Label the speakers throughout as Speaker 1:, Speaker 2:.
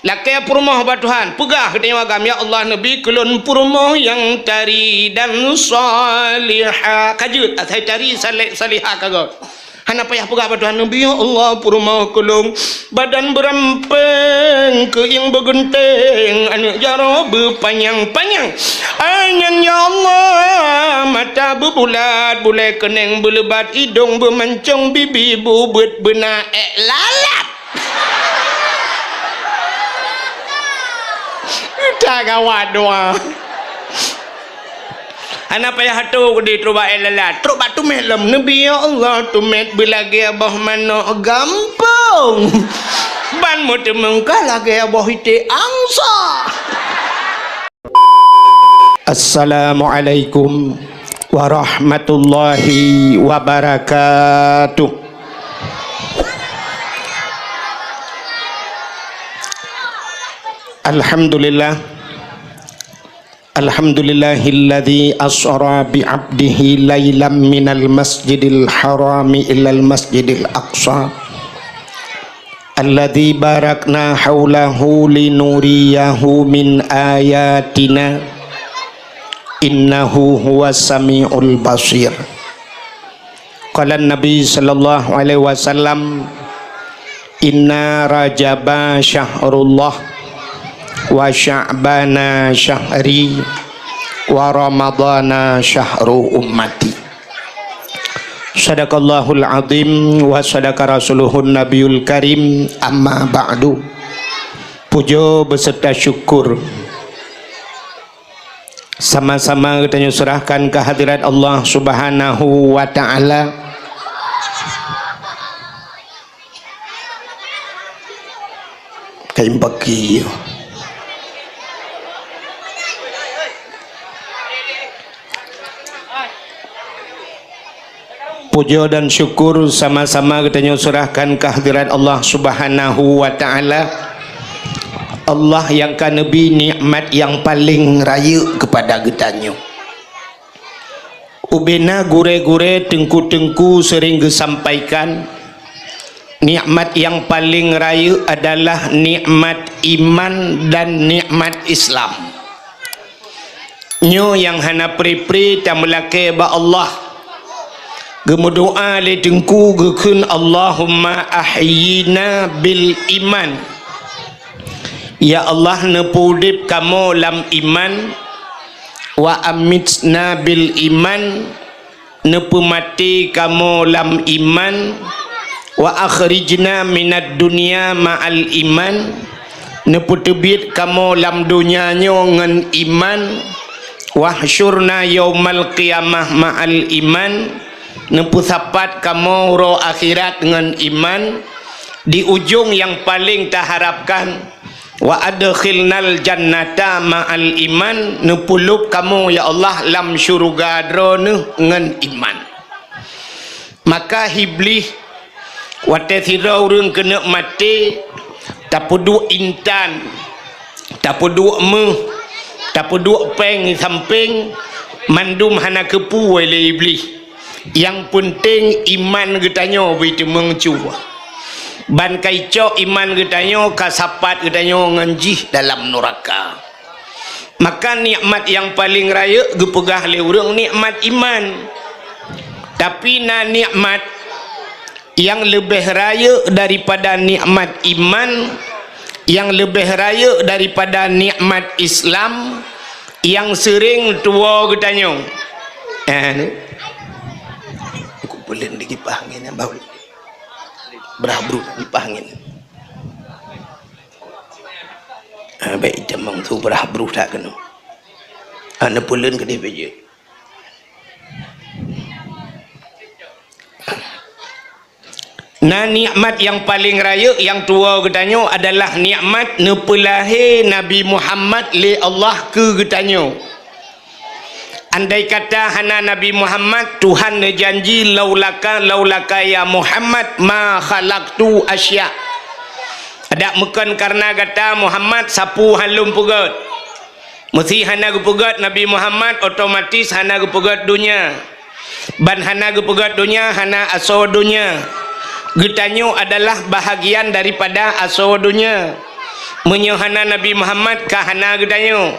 Speaker 1: Lakai purmoh ba Tuhan, pegah dengan agam ya Allah Nabi kulun purmoh yang tari dan salihah. Kajut atai tari salihah kagak. Hana payah pegah ba Tuhan Nabi ya Allah purmoh kulung badan berampeng ke yang bergenteng anak jaro berpanjang-panjang. Anyan ya Allah mata berbulat bulai keneng berlebat hidung bermancung bibi bubut benak lalat. Tak kawat doa. Anak payah hatu di truba elalat. Truba tumet lam Nabi ya Allah tumet bilagi abah mana gampang. Ban mu temengkah lagi abah ite angsa. Assalamualaikum warahmatullahi wabarakatuh. Alhamdulillahilladzi asra bi'abdihi laylam minal masjidil harami ilal masjidil aqsa alladzi barakna haulahu linuriyahu min ayatina innahu huwas samiul basir. Qala Nabi sallallahu alaihi wasallam inna rajaba syahrullah wa sya'bana syahri wa ramadana syahru ummati. Sadaqallahul azim wa sadaqa rasuluhun nabiyul karim. Amma ba'du. Puja beserta syukur sama-sama kita serahkan kehadirat Allah subhanahu wa ta'ala. Kain bagi puja dan syukur sama-sama kita serahkan kehadirat Allah subhanahu wa ta'ala. Allah yang kan Nabi nikmat yang paling raya kepada kita. Ubena gure-gure tengku-tengku sering disampaikan nikmat yang paling raya adalah nikmat iman dan nikmat Islam. Nyo yang hana pri-pri tak melake ba Allah gemudoa le tengku gekun Allahumma ahyina bil iman. Ya Allah nepudip kamu lam iman wa amitna bil iman nepumati kamu lam iman wa akhrijna minad dunya ma'al iman neputebit kamu lam dunya nyo ngan iman wahsyurna yaumal qiyamah ma'al iman nepusapat kamu roh akhirat dengan iman. Di ujung yang paling tak harapkan wa adkhilnal jannata ma'al iman nepulup kamu ya Allah lam syurga drone dengan iman. Maka iblis wate sira urang kena mati tapudu intan tapudu me tapudu peng samping mandum hana kepu oleh iblis. Yang penting iman getanyo bitu mengcuba ban kaico iman getanyo kasapat getanyo nganjih dalam neraka. Maka nikmat yang paling raya gepegah le urang nikmat iman. Tapi na nikmat yang lebih raya daripada nikmat iman, yang lebih raya daripada nikmat Islam, yang sering tua getanyo boleh dikipah angin yang bau berabru dikipah angin baik jamang tu berabru tak kena anak pulen ke dia beje nah nikmat yang paling raya yang tua getanyo adalah nikmat nepelahir Nabi Muhammad li Allah ke getanyo. Andai kata hana Nabi Muhammad Tuhan janji laulaka ya Muhammad ma khalaqtu asya. Ada bukan karena kata Muhammad sapu halum pugat. Mesti hana gupugat Nabi Muhammad otomatis hana gupugat dunia. Ban hana gupugat dunia hana aso dunia. Getanyo adalah bahagian daripada aso dunia. menyohana Nabi Muhammad kahana gedanyo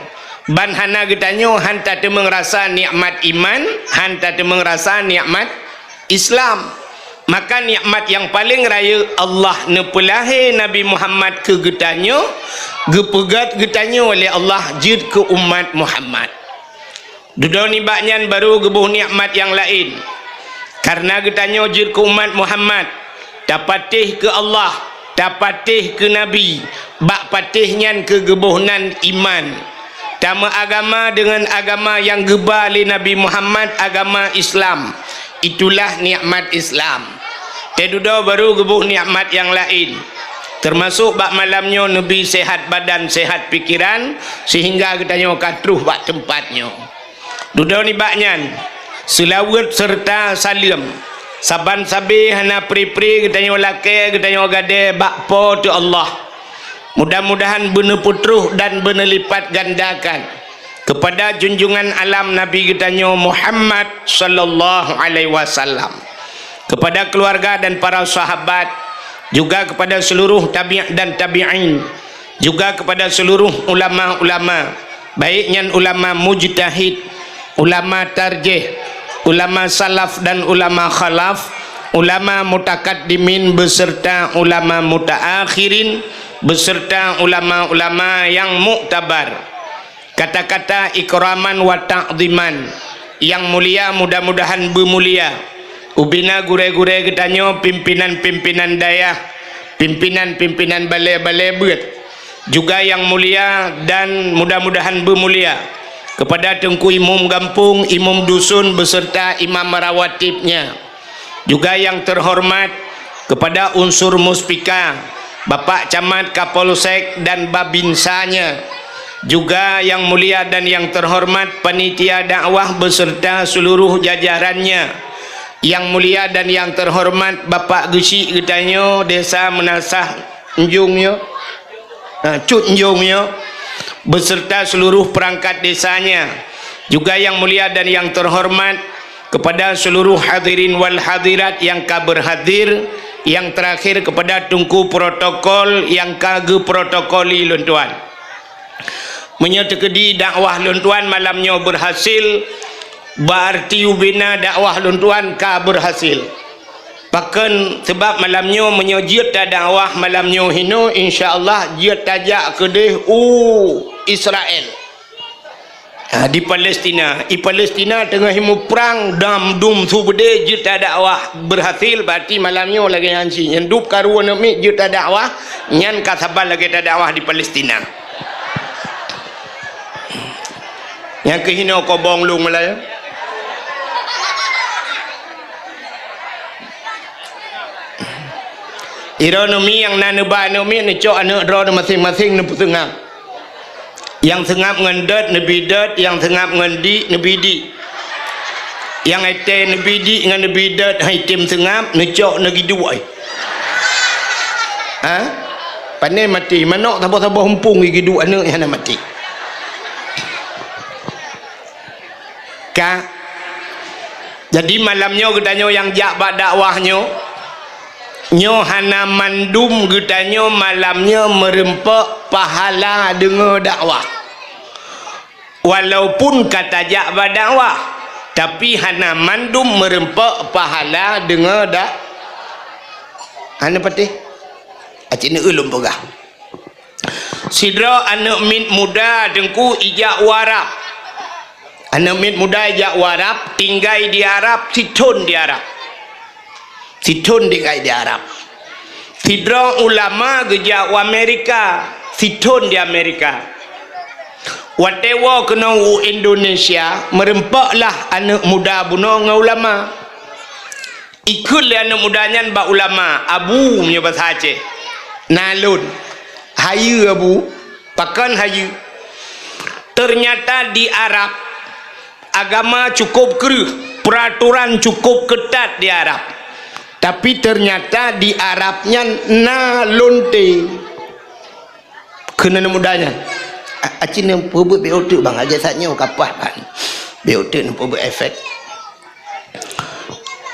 Speaker 1: ban hana gedanyo hanta te mengrasa nikmat iman, hanta te mengrasa nikmat Islam. Maka nikmat yang paling raya Allah nepelahi Nabi Muhammad ke gedanyo, gepegat gedanyo oleh Allah jid ke umat Muhammad. Duda ni baknyan baru gebuh nikmat yang lain. Karena getanyo jir ke umat Muhammad, dapatih ke Allah, dapatih ke Nabi, bak patihnya ke gebuhnan iman. Tama agama dengan agama yang geba oleh Nabi Muhammad, agama Islam. Itulah nikmat Islam. Teduda baru gebuh nikmat yang lain. Termasuk bak malamnya Nabi sehat badan, sehat pikiran, sehingga getanyo katruh bak tempatnya. Duda ni baknyan selawat serta salam saban sabi hana pri-pri getanyo lake getanyo gade bakpo tu Allah. Mudah-mudahan benar putruh dan benar lipat gandakan kepada junjungan alam Nabi getanyo Muhammad sallallahu alaihi wasallam, kepada keluarga dan para sahabat, juga kepada seluruh tabi' dan tabi'in, juga kepada seluruh ulama-ulama, baiknya ulama mujtahid, ulama tarjih, ulama salaf dan ulama khalaf, ulama mutakaddimin beserta ulama mutaakhirin, beserta ulama-ulama yang muktabar. Kata-kata ikraman wa ta'ziman yang mulia mudah-mudahan bermulia. Ubina gure-gure getanyo pimpinan-pimpinan dayah, pimpinan-pimpinan balai-balai beut, juga yang mulia dan mudah-mudahan bermulia. Kepada Tengku Imam Gampung, Imam Dusun beserta imam merawatibnya, juga yang terhormat kepada unsur muspika, Bapak Camat, Kapolsek dan Babinsanya, juga yang mulia dan yang terhormat panitia dakwah beserta seluruh jajarannya, yang mulia dan yang terhormat Bapak Gesi getanyo Desa Menasah Njungnya, Cut Njungnya, beserta seluruh perangkat desanya, juga yang mulia dan yang terhormat kepada seluruh hadirin wal hadirat yang berhadir, yang terakhir kepada Tungku protokol yang kage protokoli luntuan. Menyetekedi dakwah luntuan malamnya berhasil, berarti ubina dakwah luntuan ka berhasil. Bahkan sebab malamnya menyojit dakwah malamnya hino, insyaallah jid tajak kedeh Israel di Palestina. Di Palestina tengah himu perang dam dum su bede jid dakwah berhasil, berarti malamnya lagi hanci nyendup karuan mi jid dakwah nyan kasabal lagi dakwah di Palestina. Yang kehino ko bong lu Melaya. Ironomi yang naneba nomi ni cok anak ro masing-masing ni pusengap. Yang sengap ngendet nebi det, yang sengap ngendi nebi di. Yang ete nebi di ngan nebi det hai tim sengap ni cok negi dua. Ha? Pandai mati manok tabo-tabo humpung gigi dua anak yang mati. Ka. Jadi malamnya gedanyo yang jak bak dakwahnya nyo hana mandum getanyo malamnya merempak pahala dengar dakwah. Walaupun kata jak berdakwah, tapi hana mandum merempak pahala dengar dak. Hana patih. Acina ulum pegah. Sidra anak mit muda dengku ijak warap. Anak mit muda ijak warap, tinggal di Arab, situn di Arab. Situn di Arab. Sidra ulama gejak Amerika, situn di Amerika. Watewa kena Indonesia merempaklah anak muda bunuh dengan ulama. Ikutlah anak mudanya bak ulama. Abu punya bahasa Aceh. Nalun. Hayu abu. Pakan hayu. Ternyata di Arab agama cukup keruh, peraturan cukup ketat di Arab. Tapi ternyata di Arabnya nalunte kena mudanya. Acin yang pebut beotek bang aja satnya kapah kan. Beotek yang pebut efek.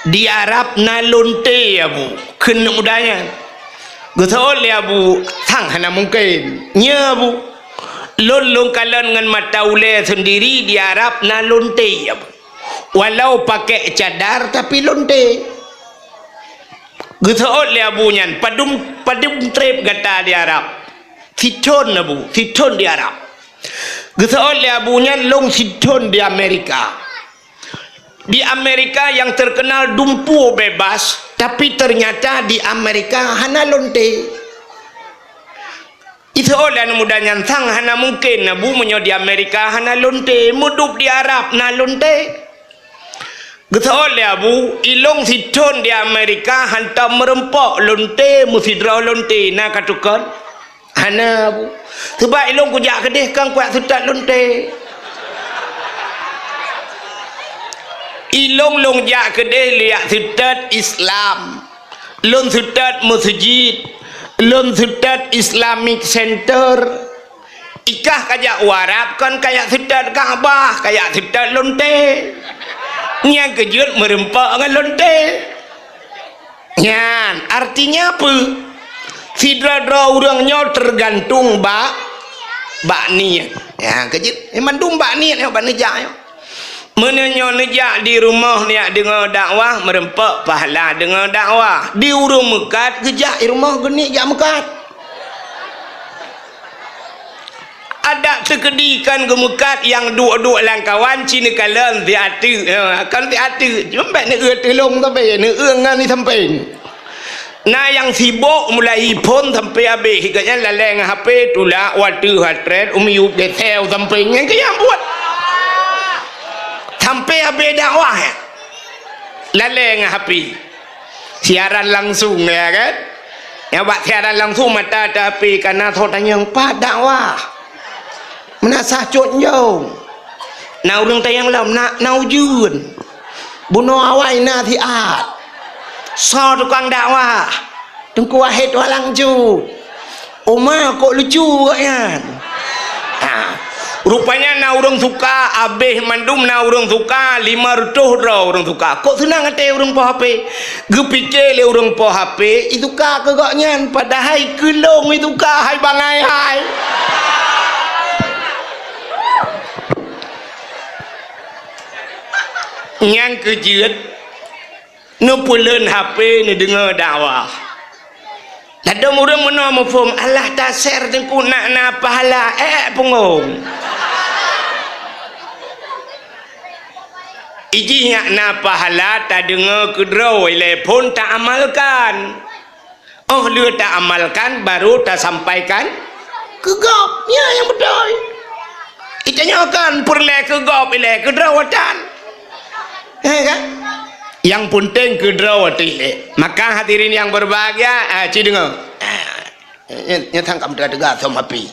Speaker 1: Di Arab nalunte ya bu, kena mudanya. Gusol ya bu, thang hana mungkin nya bu lon kalan dengan mata ule sendiri di Arab na lonte walau pakai cadar tapi lonte getaot le abunyan padum trip gata di Arab siton abu siton di Arab getaot le abunyan long siton di Amerika. Di Amerika yang terkenal dumpu bebas, tapi ternyata di Amerika hana lonte. Itu oleh muda nyantang hana mungkin nabu menyo di Amerika hana lonte, mudup di Arab na lonte. Gitu oleh abu ilong siton di Amerika hantam merempok lonte musidra lonte na katukan hana abu. Sebab ilong kujak kedih kan kuat sutat lonte. Ilong long jak kedeh liak sutat Islam lon sutat masjid lon sutat Islamic Center ikah kajak warap kan kayak sutat Kaabah kayak sutat lonte yang kejut merempak dengan lonte nyan artinya apa sidra-dra orangnya tergantung bak niat ya kejut mandum bak niat ya bak nejak ya menenyo nejak di rumah ni dengar dakwah merempak pahala dengar dakwah di urung mekat kejak di rumah geni jak mekat ada sekedikan ke mekat yang duk-duk langkawan cina kalan di hati kan di hati jombat ni telong sampai ni ngan ni sampai nah yang sibuk mulai pun sampai habis hikatnya laleng HP tulak waktu hatret umiup detel sampai yang yang buat sampai habis dakwah laleng api siaran langsung ya kan yang buat siaran langsung mata tapi karena thotanya yang pak dakwah menasah cotnyo na urang tayang lam nak naujun bunuh awai na thiat so tukang dakwah tengku wahid walang ju Oma kok lucu kan rupanya na urang suka abeh mandum na urang suka 500 dra urang suka kok senang ate urang po HP gepikir le urang po HP itu ka kegaknya padahal kelong itu ka hai bangai hai yang kejut nu pulen HP ni dengar dakwah ada orang mana mafhum Allah tak share tengku nak pahala pengong ijinya na pahala tak dengar kedraw telepon tak amalkan dia tak amalkan baru tak sampaikan kegapnya yang betul itanya kan perle kegap ile kedrawatan kan yang penting kedrawati maka hadirin yang berbahagia dengar nyatang kam tegak sama api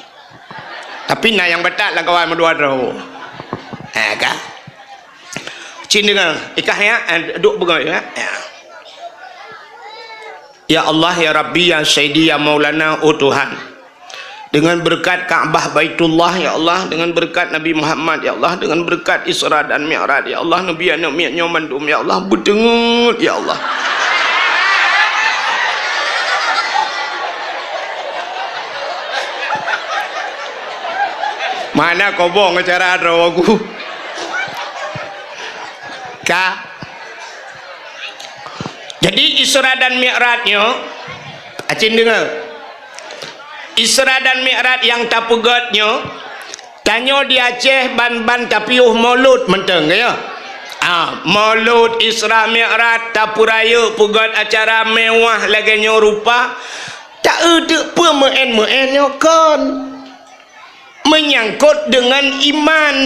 Speaker 1: tapi nah yang betat lah kawan berdua draw kan dengar ikah ya duduk begini ya ya Allah ya Rabbi ya Sayyidi ya Maulana oh Tuhan dengan berkat Ka'bah Baitullah ya Allah dengan berkat Nabi Muhammad ya Allah dengan berkat Isra dan Mi'raj ya Allah Nabi anak mandum ya Allah berdengut ya Allah mana kau bohong cara draw aku jadi Isra dan Mi'rajnya acin dengar Isra dan Mi'raj yang tak pegatnya tanya di Aceh ban-ban tapi maulud menteng ya maulud Isra Mi'raj tapuraya pegat acara mewah lagi rupa tak ada pemeen-meennya kan menyangkut dengan iman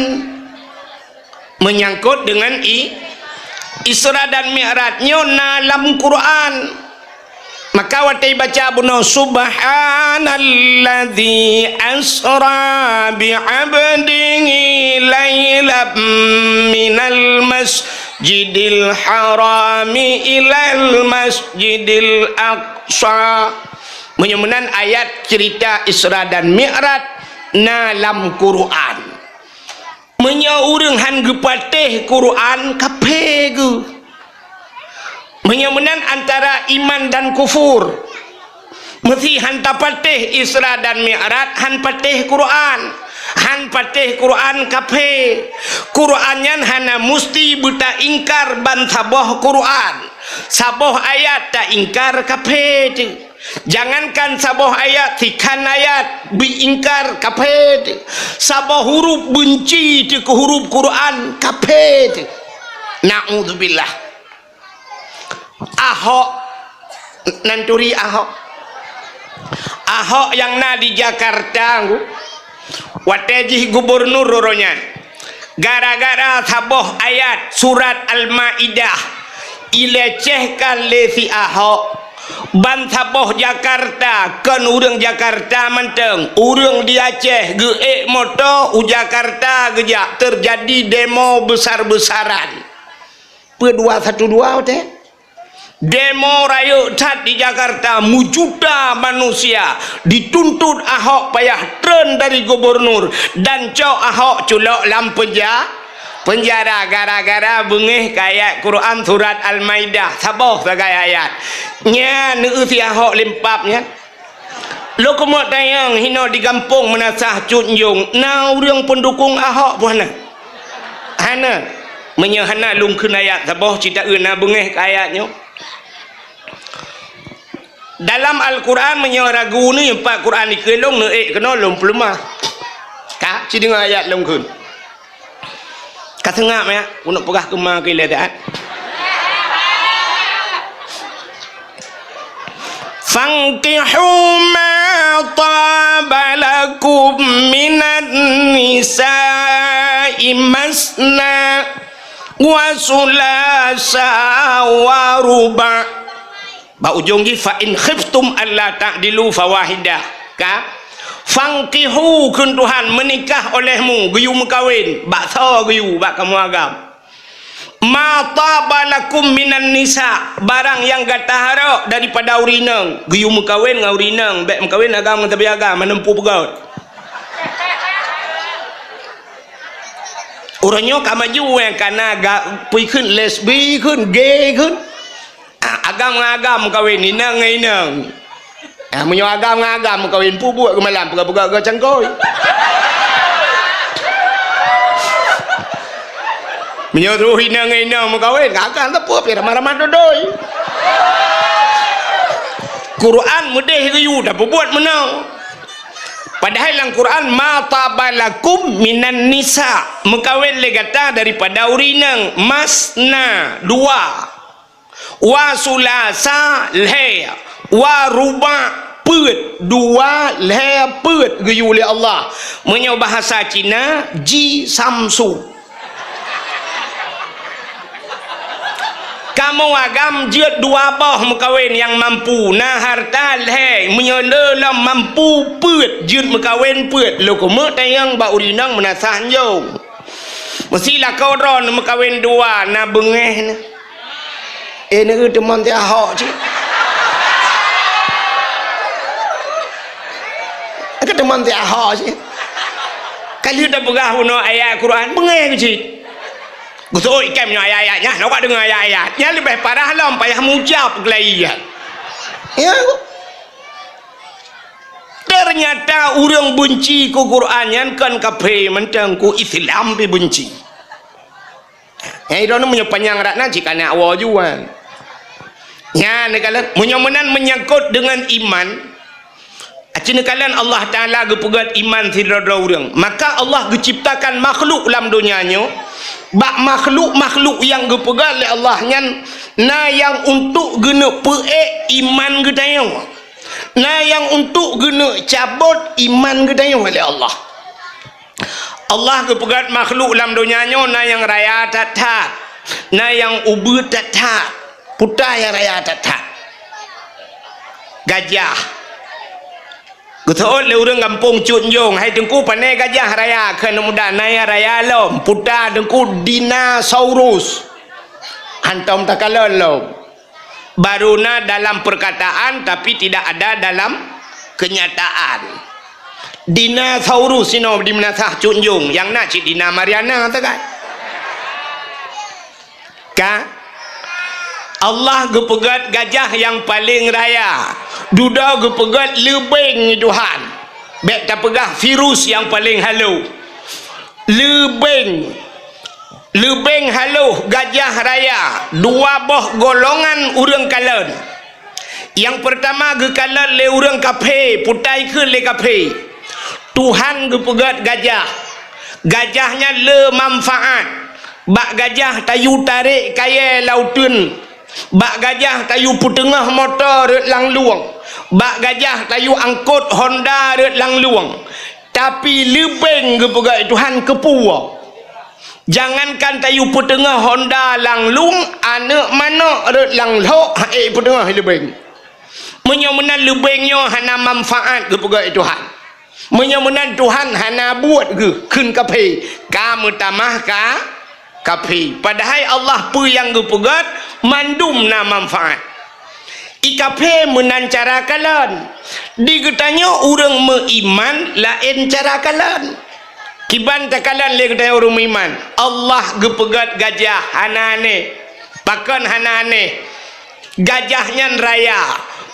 Speaker 1: menyangkut dengan Isra dan Mi'rajnya dalam Quran maka watai baca bunuh subhanalladzi asra bi'abdihi laylam minal masjidil harami ilal masjidil aqsa menyemenan ayat cerita Isra dan Mi'raj dalam Quran menyaurang han gepatih Quran kapegu menyemenan antara iman dan kufur mesti hanta patih Isra dan Mi'raj, han patih Quran, han patih Quran kafe Qurannya hana musti buta ingkar ban saboh Quran, saboh ayat tak ingkar kafe tu. Jangankan saboh ayat, tikan ayat biingkar kafe tu. Saboh huruf benci tu ke huruf Quran kafe tu. Na'udzubillah. Ahok nanturi Ahok yang na di Jakarta watejih gubernur roronya gara-gara saboh ayat surat Al-Maidah ilecehkan lesi Ahok ban saboh Jakarta kan urang Jakarta menteng urang di Aceh geek moto u Jakarta gejak terjadi demo besar-besaran P212 teh demo raya cat di Jakarta mujuda manusia dituntut Ahok payah tren dari gubernur dan cok Ahok culok lam penjara gara-gara bengih ayat Quran surat Al-Maidah saboh sebagai ayat nya neusi Ahok limpapnya lo kemot tayang hino di kampung menasah Cunjung na urang pendukung Ahok puana hana menyahana lungkeun ayat saboh cita euna bengih ayatnya. Dalam Al-Quran menyaragu ni empat Quran ni kelong neek kena long pelemah. Kak ci dengar ayat long kun. Ka tengah ya, untuk pegah kemah ke letak. Fankihu ma tabalakum minan nisa'i masna wa sulasa wa ruba'. Ba ujung gi fa in khiftum alla ta'dilu fawahidah ka fangkihu kun Tuhan menikah olehmu geyu mekawin bak tho geyu bak kamu agam ma tabalakum minan nisa barang yang gatahara daripada urinang geyu mekawin ngau urinang bek mekawin agam ngata agam menempuh pegaut uranyo ka maju kana ga pui khun lesbi khun gay khun agam kawin inang menyo agam kawin pubuk ke malam pegak-pegak ke cangkoi menyo terus inang kawin agam tepup ya ramah-ramah dodoi Quran mudih riu dah buat menang padahal dalam Quran ma tabalakum minan nisa mekawin legata daripada urinang masna dua wa sulasa lhe wa ruba put dua lhe put geyu oleh Allah menyo bahasa Cina ji samsu kamu agam jeut dua boh mekawin yang mampu nah harta lhe menyo lelam mampu put jeut mekawin put lo komo tayang ba urinang menasah jong mestilah kau ron mekawin dua na bengeh na negeri teman ti Ahok cik ke teman ti Ahok cik kali dah pegah puno ayat Quran bengeh cik gusto ikem nyo ayat-ayatnya nak dengar ayat-ayatnya lebih parah lam payah mujab kelaian ya ternyata urang benci ku Quran kan kafe mentang ku Islam pi benci itu menyepanyang ratna jika nak wajuan ya nekalan menyomenan menyangkut dengan iman acina kalian Allah Ta'ala gepegat iman sidra urang maka Allah geciptakan makhluk dalam dunianya bak makhluk yang gepegat oleh Allah nyan na yang untuk guna peek iman gedayang na yang untuk guna cabut iman gedayang oleh Allah Allah gepegat makhluk dalam dunianya na yang raya tatat na yang ubu tatat putah yang raya tatat gajah Guthol le urang kampung Cunjung hai dengku panai gajah raya kena muda naya raya lom puta dengku dinosaurus hantam takalon lom baruna dalam perkataan tapi tidak ada dalam kenyataan dinosaurus sino di menasah Cunjung yang nak cik Dina Mariana tak kan Allah gepegat gajah yang paling raya. Duda gepegat lebeng Tuhan. Bek tak pegah virus yang paling halu. Lebeng halu gajah raya. Dua boh golongan urang kalan. Yang pertama ge kalan le urang kafe, putai ke le kafe. Tuhan gepegat gajah. Gajahnya le manfaat. Bak gajah tayu tarik kaya lautun. Bak gajah tayu putengah motor lang luang. Bak gajah tayu angkut Honda lang luang. Tapi lebeng gepegat Tuhan kepua. Jangankan tayu putengah Honda lang luang, anak mana lang lok putengah lebeng. Menyomenan lebengnya hana manfaat gepegat Tuhan. Menyomenan Tuhan hana buat ke kun kape. Kamu tamah ka kape. Padahal Allah pu yang gepegat mandum na manfaat. Ikape menancara kalan. Digetanya orang meiman lain cara kalan. Kiban takalan le getanya orang meiman. Allah gepegat gajah hanane. Pakan hanane. Gajahnya raya.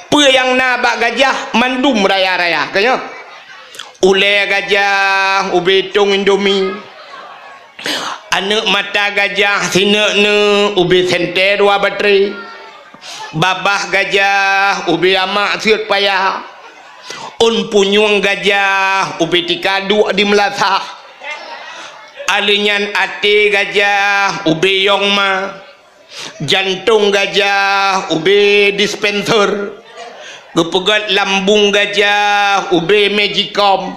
Speaker 1: Pe yang na bak gajah mandum raya-raya. Kaya ule gajah ubetung Indomie. Anak mata gajah tina ne ubi senter dua bateri. Babah gajah ubi amak siut payah. Un punyung gajah ubi tikadu di melatah. Alinyan ate gajah ubi yongma. Jantung gajah ubi dispenser. Gepegat lambung gajah ubi magicom.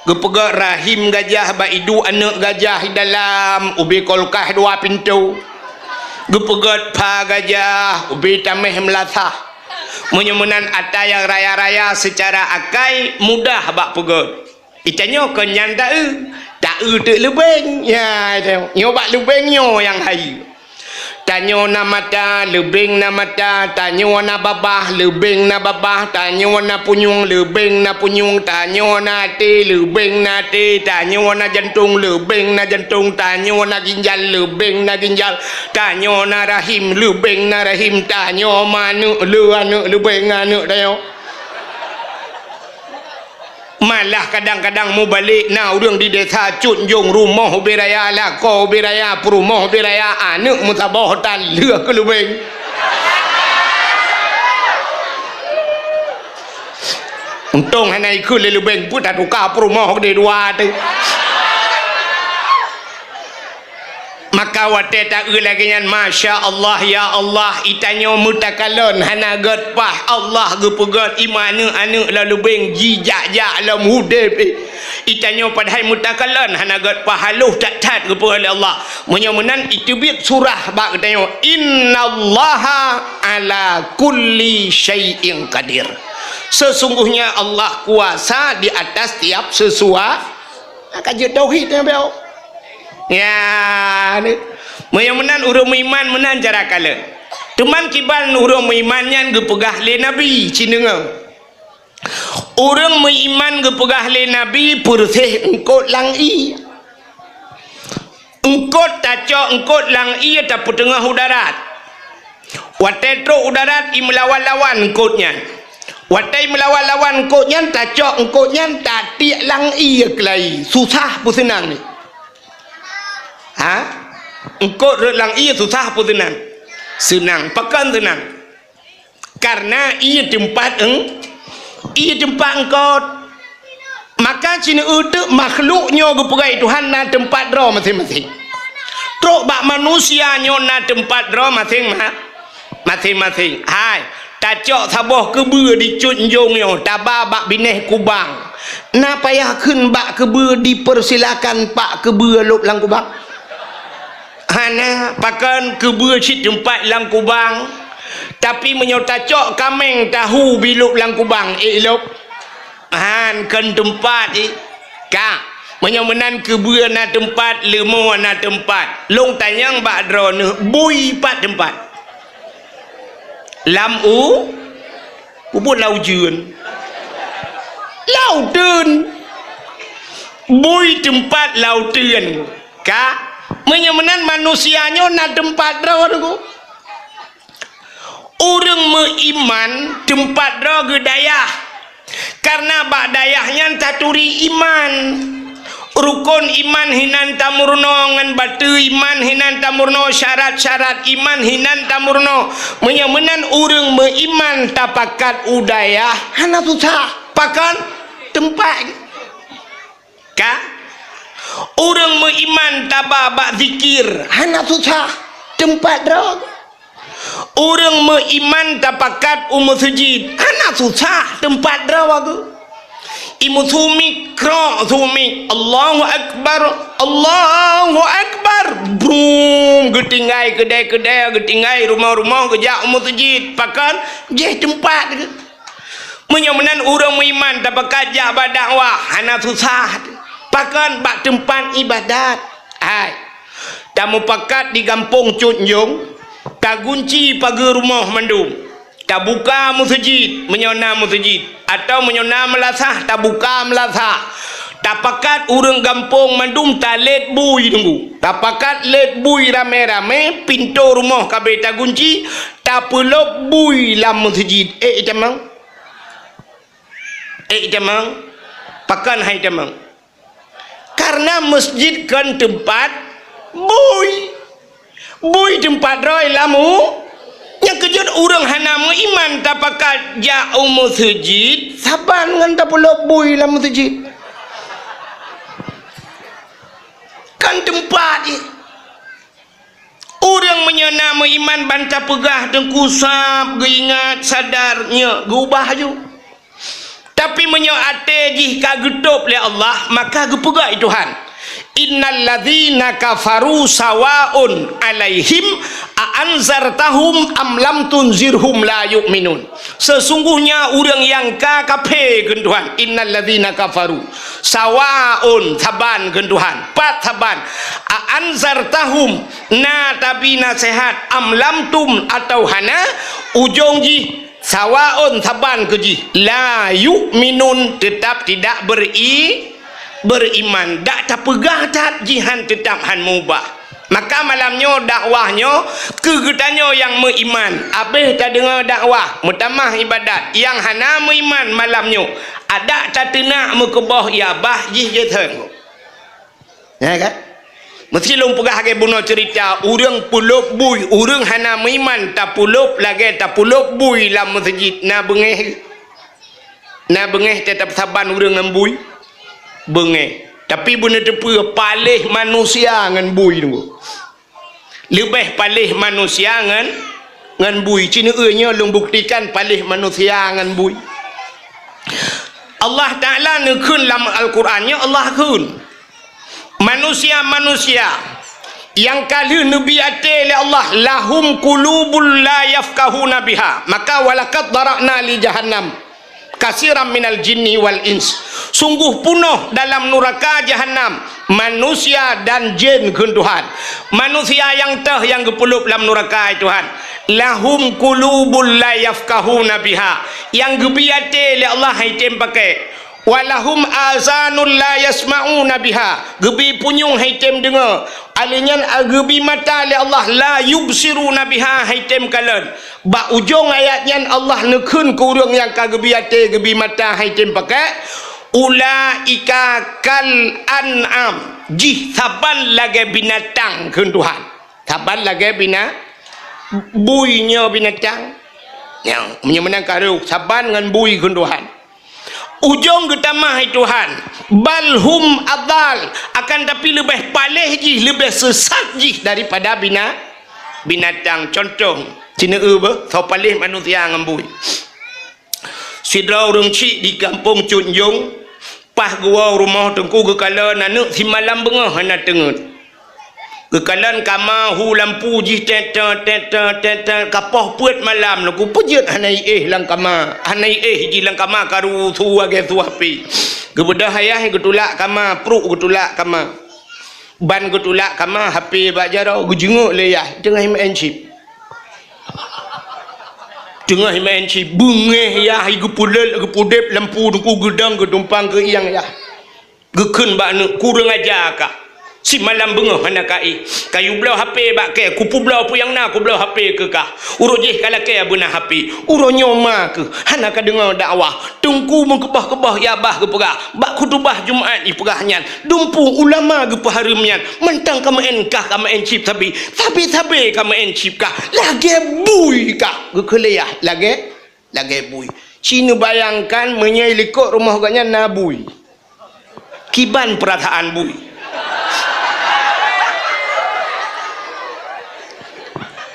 Speaker 1: Gepegat rahim gajah baidu anak gajah dalam ubi kolkah dua pintu. Gepegat pa gajah ubi tameh melatah. Menyemenan ata yang raya-raya secara akai mudah bak pegat. Itanya kenyan tak tu lebeng. Ya nyo bak lebengnya yang hai. Tanyo na mata, lebeng na mata, tanyo na babah, lebeng na babah, tanyo na punyung, lebeng na punyung, tanyo na te, lebeng na te, tanyo na jantung, lebeng na jantung, tanyo na ginjal, lebeng na ginjal, tanyo na rahim, lebeng na rahim, tanyo manu, lebeng anu tayo. Malah kadang-kadang mau balik na urang di desa cunjung rumah beraya lako beraya perumah beraya anak mutabah tan leh ke lebeng. Untung hanai ku le lebeng pun tak tukar perumah de dua tu. Maka wate tak lagi nyan masya Allah ya Allah itanya mutakalon hana god pah Allah gepegat iman anu lalu beng jijak jak lam hudep itanya padahal mutakalon hana god pah haluh tak tat gepegat Allah menyomenan itu bit surah bak katanya innallaha ala kulli syai'in qadir. Sesungguhnya Allah kuasa di atas tiap sesuatu. Kaji tauhid ya bel. Ya, menyemenan urang iman menan cara kala. Teman kibal urang iman yang gepegah le Nabi cinenga. Urang iman gepegah le Nabi pursih engkot lang i. Engkot taco engkot lang i ta putengah udarat. Watetro udarat i melawan-lawan engkotnya. Watai melawan-lawan engkotnya taco engkotnya tak tiak lang i kelai. Susah pun senang ni. Ha? Engkau relang ia susah pun senang. Senang, pakan senang. Karena ia tempat engkau. Maka cina itu makhluknya gepegai Tuhan na tempat roh masing-masing. Truk bak manusianya na tempat roh masing-masing. Hai, tacok saboh kebur di cunjungnya, tabah bak bineh kubang. Na payah kun bak kebur dipersilakan pak kebur lop lang kubang. Hana pakan kebur cik tempat lang kubang. Tapi menyota cok kameng tahu biluk lang kubang elok. Han kan tempat ka menyomenan kebur na tempat lemo na tempat. Long tanyang bak drone bui pat tempat. Lam u pun lau jun. Lau tun. Bui tempat lau tun. Ka menyemenan manusianya na tempat rawat orang beriman tempat roga dayah karena bak dayahnya taturi iman rukun iman hinan tamurno ngan batu iman hinan tamurno syarat-syarat iman hinan tamurno menyamenan orang beriman tapakat udayah hana susah pakan tempat ka orang beriman tabak zikir hana susah tempat roga orang beriman tapakat masjid hana susah tempat roga imu sumik kro sumik Allahu Akbar brum getinggai kedai-kedai getinggai rumah-rumah kejak masjid pakan je tempat menyamenan orang beriman tapakat jak berdakwah hana susah pakan bak tempat ibadat ai tamu pakat di kampung Cunjung tak kunci pagar rumah mandum tak buka masjid menyona masjid atau menyona melasah tak buka melasah tak pakat orang kampung mandum tak let bui tunggu tak pakat let bui rame-rame pintu rumah kabeh tak kunci tak pelop bui dalam masjid jamang pakan hai jamang karena masjid kan tempat bui tempat roy lamu yang kejut orang hana iman tak pakat jauh masjid saban dengan tak peluk bui dalam masjid kan tempat orang menyana iman bantah pegah tengkusap geingat sadarnya gubah ju tapi menyoate jika getup oleh Allah maka gepegai Tuhan innal ladzina kafaru sawaun alaihim aanzartahum am lam tunzirhum la yu'minun sesungguhnya orang yang kafir gen Tuhan innal ladzina kafaru sawaun taban gen Tuhan pat taban aanzartahum na tabi nasihat am lam tum atau hana ujung ji sawaun taban keji la yu'minun tetap tidak beriman dak tak pegah tak jihan tetap han mubah maka malamnya dakwahnya kegetannya yang beriman habis tak dengar dakwah mutamah ibadat yang hana beriman malamnya ada tak tenak mekebah ya bah jih je theng ya kan mesti long pegah ke bunuh cerita urang pulup bui urang hana beriman tak pulup lagi tak pulup bui dalam masjid na bengeh tetap saban urang ngambui bengeh tapi benda tepu palih manusia ngan bui tunggu lebih palih manusia ngan bui cina nya long buktikan palih manusia ngan bui Allah Ta'ala nekun dalam Al-Qurannya Allah kun manusia-manusia yang kali Nabi ate Allah lahum qulubul la yafqahuna biha maka walaqad dara'na li jahannam kasiram minal jinni wal ins sungguh penuh dalam neraka jahanam manusia dan jin Tuhan manusia yang gepulup dalam neraka Tuhan lahum qulubul la yafqahuna biha yang gebiate le Allah haitem pakai walahum azanul la yasma'una biha gebi punyung haitem dengar alinyan gebi mata le Allah la yubsiruna biha haitem kalan ba ujung ayatnya Allah nekun ke urang yang kagebi ate gebi mata haitem pakai ulaika kal an'am jih saban lagi binatang ke Tuhan saban lagi buinya binatang yang menang karu saban dengan bui ke Tuhan ujung getamah Tuhan balhum adal akan tapi lebih palih ji lebih sesat ji daripada binatang contoh cina so palih manusia ngambui sidra orang cik di kampung Cunjung pah gua rumah tengku gekala nanuk si malam bengah hana tengut kekalan kama hu lampu ji teta kapah puat malam aku pejut hanai lang kama hanai ji lang kama karu tu age tu api gebedah hayah getulak kama pruk getulak kama ban getulak kama HP bajara gejenguk le ya tengah main chip bungeh ya gepudep lampu ku gedang gedumpang ke yang ya gekun ba kurang aja ka Si malam bengah hana kai. Kayu belau HP bak ke kupu belau pu yang na ku belau HP ke kah. Uro jeh kala ke abuna HP. Uro nyoma ke. Hana ka dengar dakwah. Tungku mengkebah-kebah ya bah ke perah. Bak khutbah Jumaat di perahnya. Dumpu ulama ke paharumnya. Mentang kama enkah kama encip tapi kama encip kah. Lagi bui kah. Ke keleyah lagi bui. Cina bayangkan menyai likut rumah agaknya nabui. Kiban perataan bui.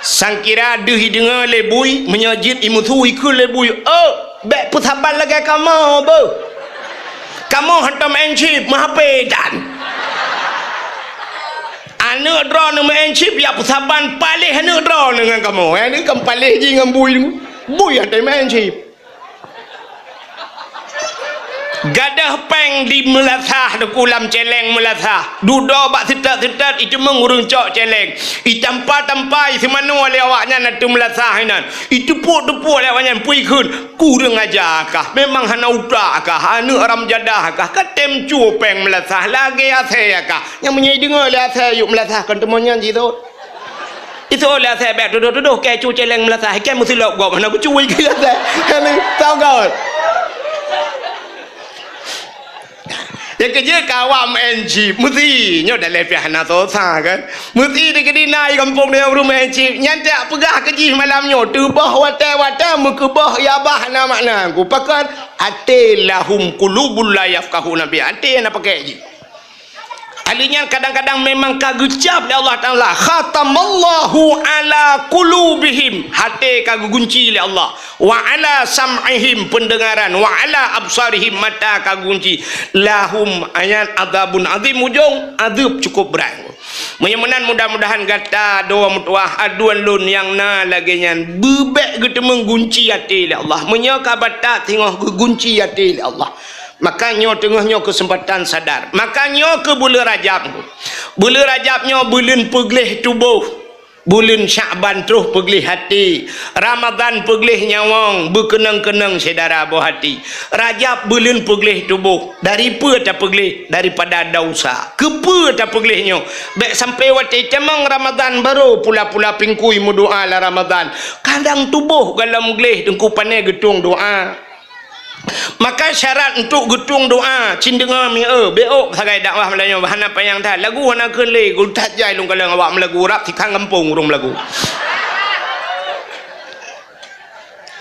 Speaker 1: Sangkira dehi dengar lebui menyajit imutu ikut lebui. Oh, bek putaban lagi kamu bo. Kamu hantam encip mahapedan. Anak draw nama encip ya putaban palih anak draw dengan kamu. Ini kan palih je dengan bui ni. Bui hantam encip. Gadah peng di melasah de kulam celeng melasah. Dudo bak sitat-sitat itu mengurung cok celeng. Itampa-tampai semanu oleh awaknya natu melasah inan. Itu puk-puk oleh awaknya pui kun. Kurang aja kah? Memang hana utak kah? Anu aram jadah kah? Katem cu peng melasah lagi asai kah? Yang menyai dengar oleh asai yuk melasah kan temannya gitu. Itu oleh asai baik duduk-duduk kayak cu celeng melasah. Kan mesti lok gop mana aku cuy ke asai. Kan tahu kau? Yang kerja kawam encip mesti nyo dalam pihak natosa kan mesti di kedinai kampung dia rumah encip nyantak pegah keji malamnya tubah wata mukubah ya bah na makna aku pakan atilahum qulubul la yafqahuna bi ati nak pakai ji alinya kadang-kadang memang kagucap oleh Allah Taala khatamallahu ala qulubihim hati kagunci oleh Allah wa ala sam'ihim pendengaran wa ala absarihim mata kagunci lahum ayat adzabun azim ujung azab cukup berat menyemenan mudah-mudahan kata doa mutuah aduan lun yang na lagi nyan bebek gitu menggunci hati oleh Allah menyakabata tengok gunci hati oleh Allah. Makanya tengahnya kesempatan sadar. Makanya ke bulan Rajabnya bulan peglih tubuh. Bulan Sya'ban terus peglih hati. Ramadan peglih nyawang. Berkenang-kenang saudara buah hati. Rajab bulan peglih tubuh. Dari apa tak peglih? Daripada dosa. Kepa tak peglihnya? Baik sampai waktu temang Ramadan baru pula-pula pingkui doa lah Ramadan. Kadang tubuh dalam gelih dengku pandai getung doa. Maka syarat untuk getung doa cindengar mi beok sagai dakwah Melayu bahan apa yang dah lagu hana kele gul tajai lung kalau awak melagu rap tikang kampung urung lagu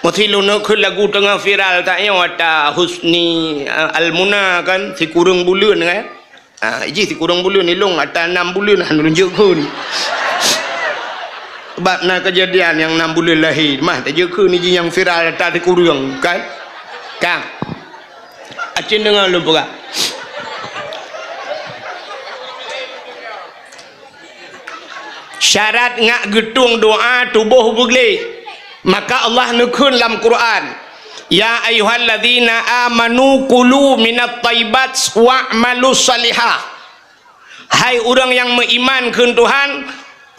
Speaker 1: mesti lu nak ke lagu tengah viral tak ya wata Husni Almuna kan si kurung bulan kan iji si kurung bulan ni long ata 6 bulan han runjuk kun sebab nak kejadian yang 6 bulan lahir mah tak je kun iji yang viral ata si kurung kan Kang, acin dengar lu pula. Syarat ngak getung doa tubuh bugli. Maka Allah nukun dalam Quran. Ya ayyuhalladzina amanu kulu minat tayyibat wa'malu salihah. Hai orang yang beriman ke Tuhan,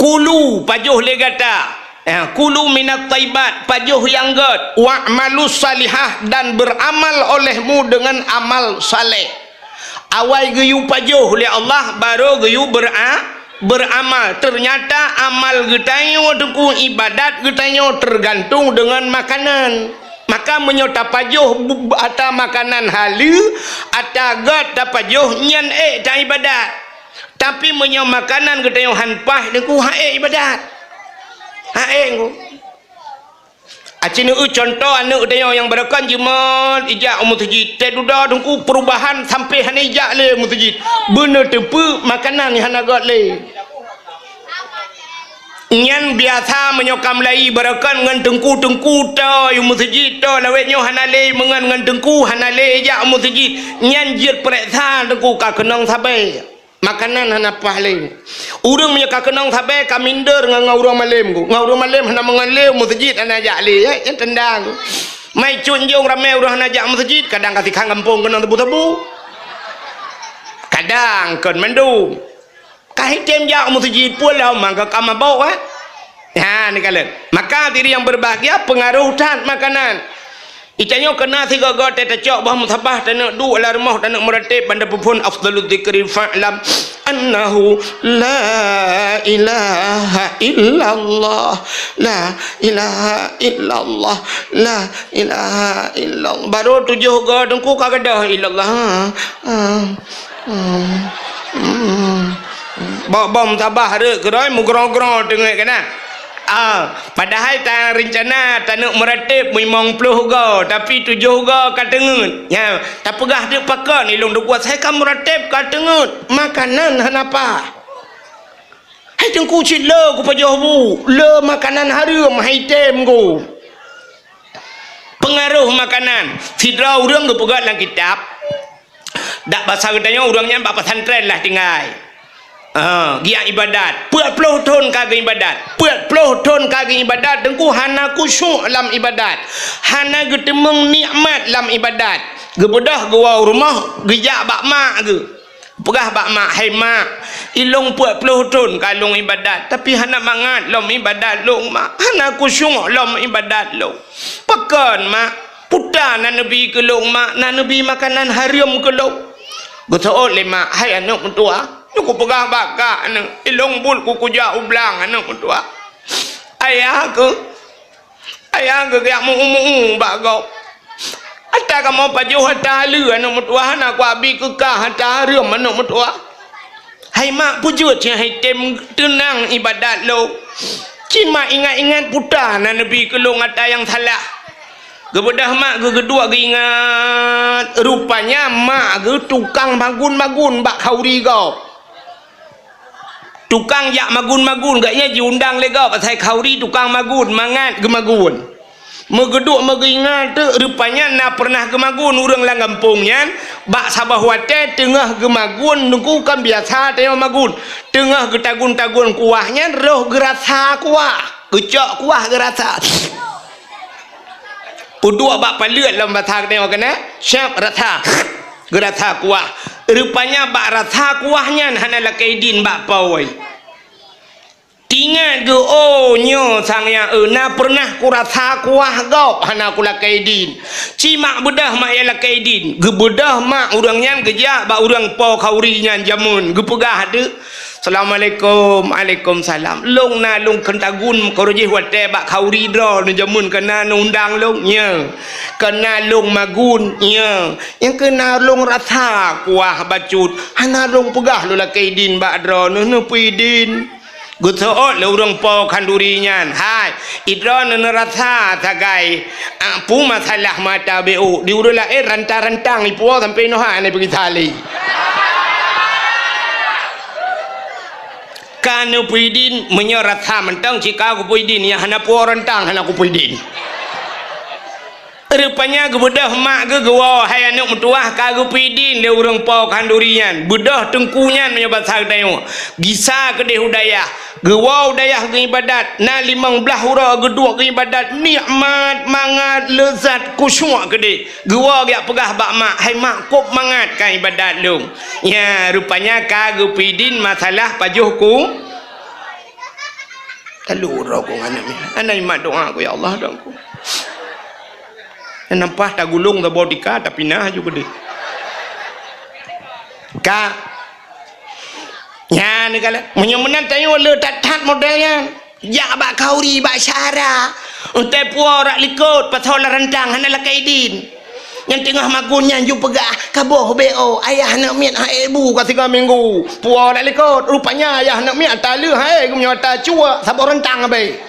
Speaker 1: kulu pajuh legata. Kulu minat tayyibat pajuh yang god wa'malu salihah dan beramal olehmu dengan amal saleh. Awal geyu pajuh oleh Allah baru geyu beramal. Ternyata amal getanyo tuku ibadat getanyo tergantung dengan makanan. Maka menyota pajuh atau makanan halu atau god tak pajuh nyan tak ibadat. Tapi menyo makanan getanyo hanpah deku ibadat. Haeng acin contoh anak dia yang berakan jumat ijak mutajid teduda dengku perubahan sampai hana ijak le mutajid bener tepu makanan yang hana got le nyan biasa menyokam lai berakan ngan tengku to yu mutajid to lawetnya hana le mengan ngan tengku hana le ijak mutajid nyan jir pereksa dengku ka kenang sabai makanan hana pahlin urang menyaka kenang sabai kaminder ngau urang malam ku ngau urang malam hana mengaleu masjid hana ajak le yang tendang mai cunjung ramai urang hana ajak masjid kadang kasih kang kampung kenang tebu-tebu kadang kan mendung kahit tem jak masjid pun lah mangka kamabau ni kalian maka diri yang berbahagia pengaruh tat makanan Icanyo kena tiga got teta cok bah musabah tanak du ala rumah tanak meratib banda pupun afdalul dzikri fa'lam annahu la ilaha illallah, la ilaha illallah, la ilaha illallah. Baru 7 ga dengku kagak dah illallah. Bom tabah re keroi mugrong-grong tengok kena. Padahal tak rencana tak nak meratib 50 ga tapi 7 ga kat tengut. Ya, tak pegah dia pakai ni long buat saya kan meratib kat tengut. Makanan kenapa? Hai tengku cila ku pajah bu. Le makanan harum hai tem ku. Pengaruh makanan. Sidra urang ke pegat dalam kitab. Dak bahasa katanya urangnya bak pesantren lah tinggal. Gia ibadat 40 tahun kagak ibadat 40 tahun kagak ibadat dengku hana khusyuk dalam ibadat hana getemeng nikmat dalam ibadat gebedah gua rumah gejak bak mak ge pegah bak mak hai mak ilong 40 tahun kalung ibadat tapi hana mangat lom ibadat long mak hana khusyuk lom ibadat long pekan mak putar na nabi ke long mak na nabi makanan haram ke long betul le mak hai anak mentua aku pegang bakak anak ilong bul ku kujak ublang anak mentua ayah ke gak mu bagau ata kamu pajuh hata lu anak mentua anak ku abi ke ka hata harum anak mentua hai mak pujut je hai tem tenang ibadat lo cima ingat-ingat putar na nabi kelong ata yang salah gebedah mak ge kedua ge ingat rupanya mak ge tukang magun-magun bak khauri kau tukang yak magun-magun gaknya diundang lega pasal khauri tukang magun mangat gemagun megeduk mengingat tu rupanya na pernah gemagun urang lang kampungnya bak sabah wate tengah gemagun nungku kan biasa tengah magun tengah getagun-tagun kuahnya roh gerasa kuah gecak kuah gerasa uduk bak palut dalam bahasa tengok kena syap rasa gerasa kuah rupanya bak rasa kuahnya hana lakaidin bak pawai tingat ke nyo sang yang na pernah ku rasa kuah gop hana ku lakaidin cimak bedah mak ya lakaidin gebedah mak urangnya gejak bak urang po khaurinya jamun gepegah de Assalamualaikum Waalaikumsalam long na long kentagun korojih wate bak khauri dro ni jamun kena undang long nya kena long magun nya yang kena long rasa kuah bacut hana long pegah lu lakaidin bak dro nu pidin gutoot le urang po kandurinya hai idron nerasa tagai pu masalah mata bu diurula rantang-rantang ipu sampai no ha ni pergi tali kan puidin menyorata mentang jika aku puidin ya hana pu rantang hana aku puidin rupanya gebedah mak ge gawa hai anak mentuah kagu pidin le urang po kandurian bedah tengkunya menyobat sagdayo gisa kedeh udayah gawa udayah ke ibadat na 15 hura geduk ke ibadat nikmat mangat lezat khusyuk kedeh gawa gak pegah bak mak hai mak kop mangat kan ibadat lu ya rupanya kagu pidin masalah pajuhku lalu rokong anak ni anak imat doa aku ya Allah doaku nampak tak gulung tak bodika tapi nah juga deh kak ya ni kalau menyemenan tayo le tat modelnya ya bak khauri bak syara untuk puak likut pasal rentang hana lakaidin yang tengah magunnya ju pegah kaboh bo ayah nak miat hai ibu ka 3 minggu puak likut rupanya ayah nak miat tala hai gumnya ta cua sabar rentang abai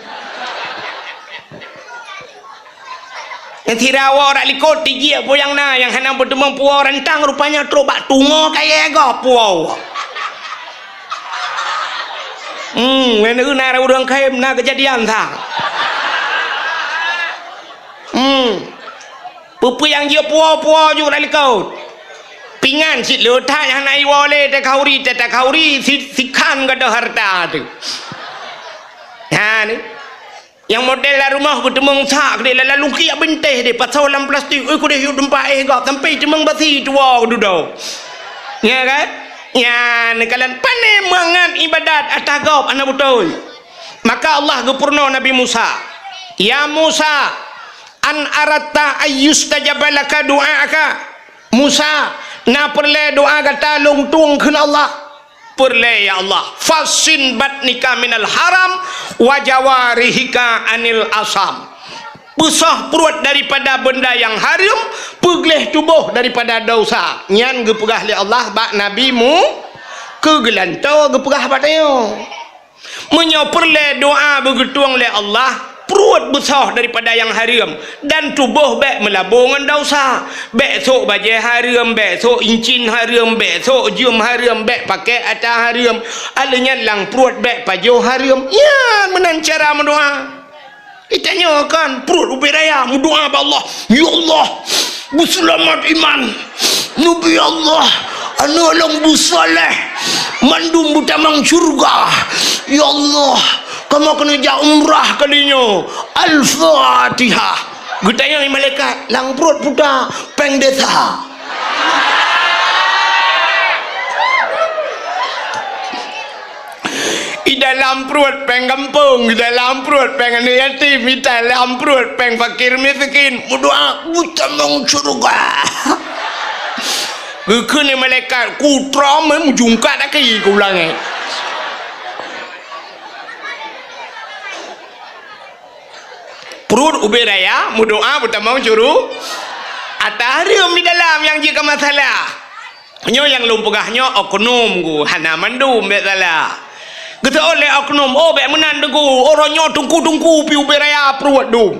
Speaker 1: yang tirawa orang likut tinggi apa yang na yang hana bertemu puau rentang rupanya terobak tungo kaya ga puau mana na orang kaya na kejadian sa pupu yang dia puau juga orang likut pingan si letak yang na iwale tak kauri sikan gada harta tu ha ni yang model lah rumah ku temeng sak dia lalu kiak benteh dia pasal dalam plastik ku dia hidup tempat gak sampai temeng basi tua duduk ya kan ya ni kalian pandai mangan ibadat atas gop anak betul maka Allah gepurno Nabi Musa ya Musa an aratta ayyustajabalaka du'aaka Musa na perle doa kata long tung keun Allah Purle ya Allah, fasin batnika minal haram wa jawarihika anil asam. Pusah perut daripada benda yang haram, pegleh tubuh daripada dosa. Nyan gepegah li Allah bak nabimu kegelantau gepegah bateo. Menyo perle doa begetuang le Allah, perut besar daripada yang haram dan tubuh bek melabungan dosa. Besok baju haram, besok incin haram, besok jum haram, bek pakai atas haram. Alanya lang perut bek baju haram. Ya, menan cara mendoa. Kita nyakan perut ubi raya mendoa ba Allah. Ya Allah, buselamat iman. Nabi Allah, anu long busaleh. Mandum butamang surga. Ya Allah, kamu kena jah umrah kalinya. Al-Fatihah. Gutanya ni malaikat lang perut puta peng desa. Di dalam perut peng kampung, di dalam perut peng anak yatim, di dalam perut peng fakir miskin. Berdoa butamang surga. Gekun ni malaikat ku trauma mujungkat nak kaya ku ulang eh. Perut ubi raya berdoa bertamau curu atarium di dalam yang jika masalah nyo yang lumpugahnya oknum ku hana mandum be salah kata oleh oknum oh be menan deku orangnya tungku pi ubi raya perut dum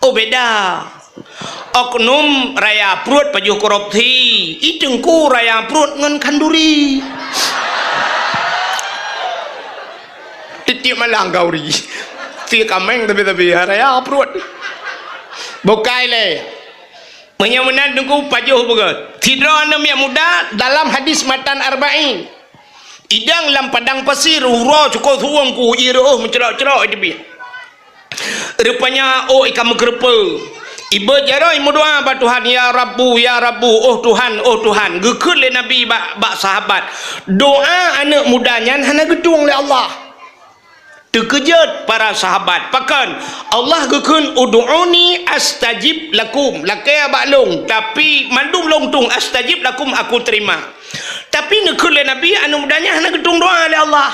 Speaker 1: oh beda oknum raya perut pajuh korupsi itengku raya perut ngan kanduri titip malang gauri si kameng tapi raya perut bukai le menyamunan tunggu pajuh begat tidra nam yang muda dalam hadis matan arba'in idang lam padang pasir uro cukup huangku iroh mencerak-cerak itu rupanya oh ikam gerpa iba jaroi berdoa ba Tuhan ya Rabbu oh Tuhan gekul le nabi bak sahabat doa anak mudanya hana gedung le Allah terkejut para sahabat pakan Allah gekun ud'uni astajib lakum lakai baklong tapi mandum longtung astajib lakum aku terima tapi nekul le nabi anu mudanya hana gedung doa le Allah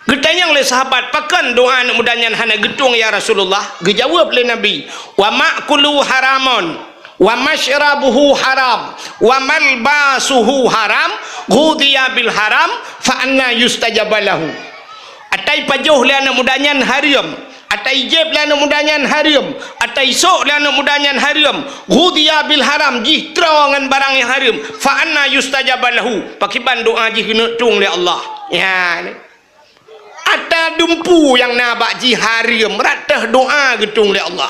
Speaker 1: getanyang le sahabat pakan doa anu mudanya hana gedung ya Rasulullah gejawab le nabi wa ma'kulu haramun wa masyrabuhu haram wa malbasuhu haram ghudiya bil haram fa anna yustajabalahu atai pajuh le anak mudanya haram atai jeb le anak mudanya haram atai sok le anak mudanya haram ghudiya bil haram jihtra ngan barang yang haram fa anna yustajabalahu pakiban doa ji kena tung le Allah ya ata dumpu yang nabak ji haram ratah doa getung le Allah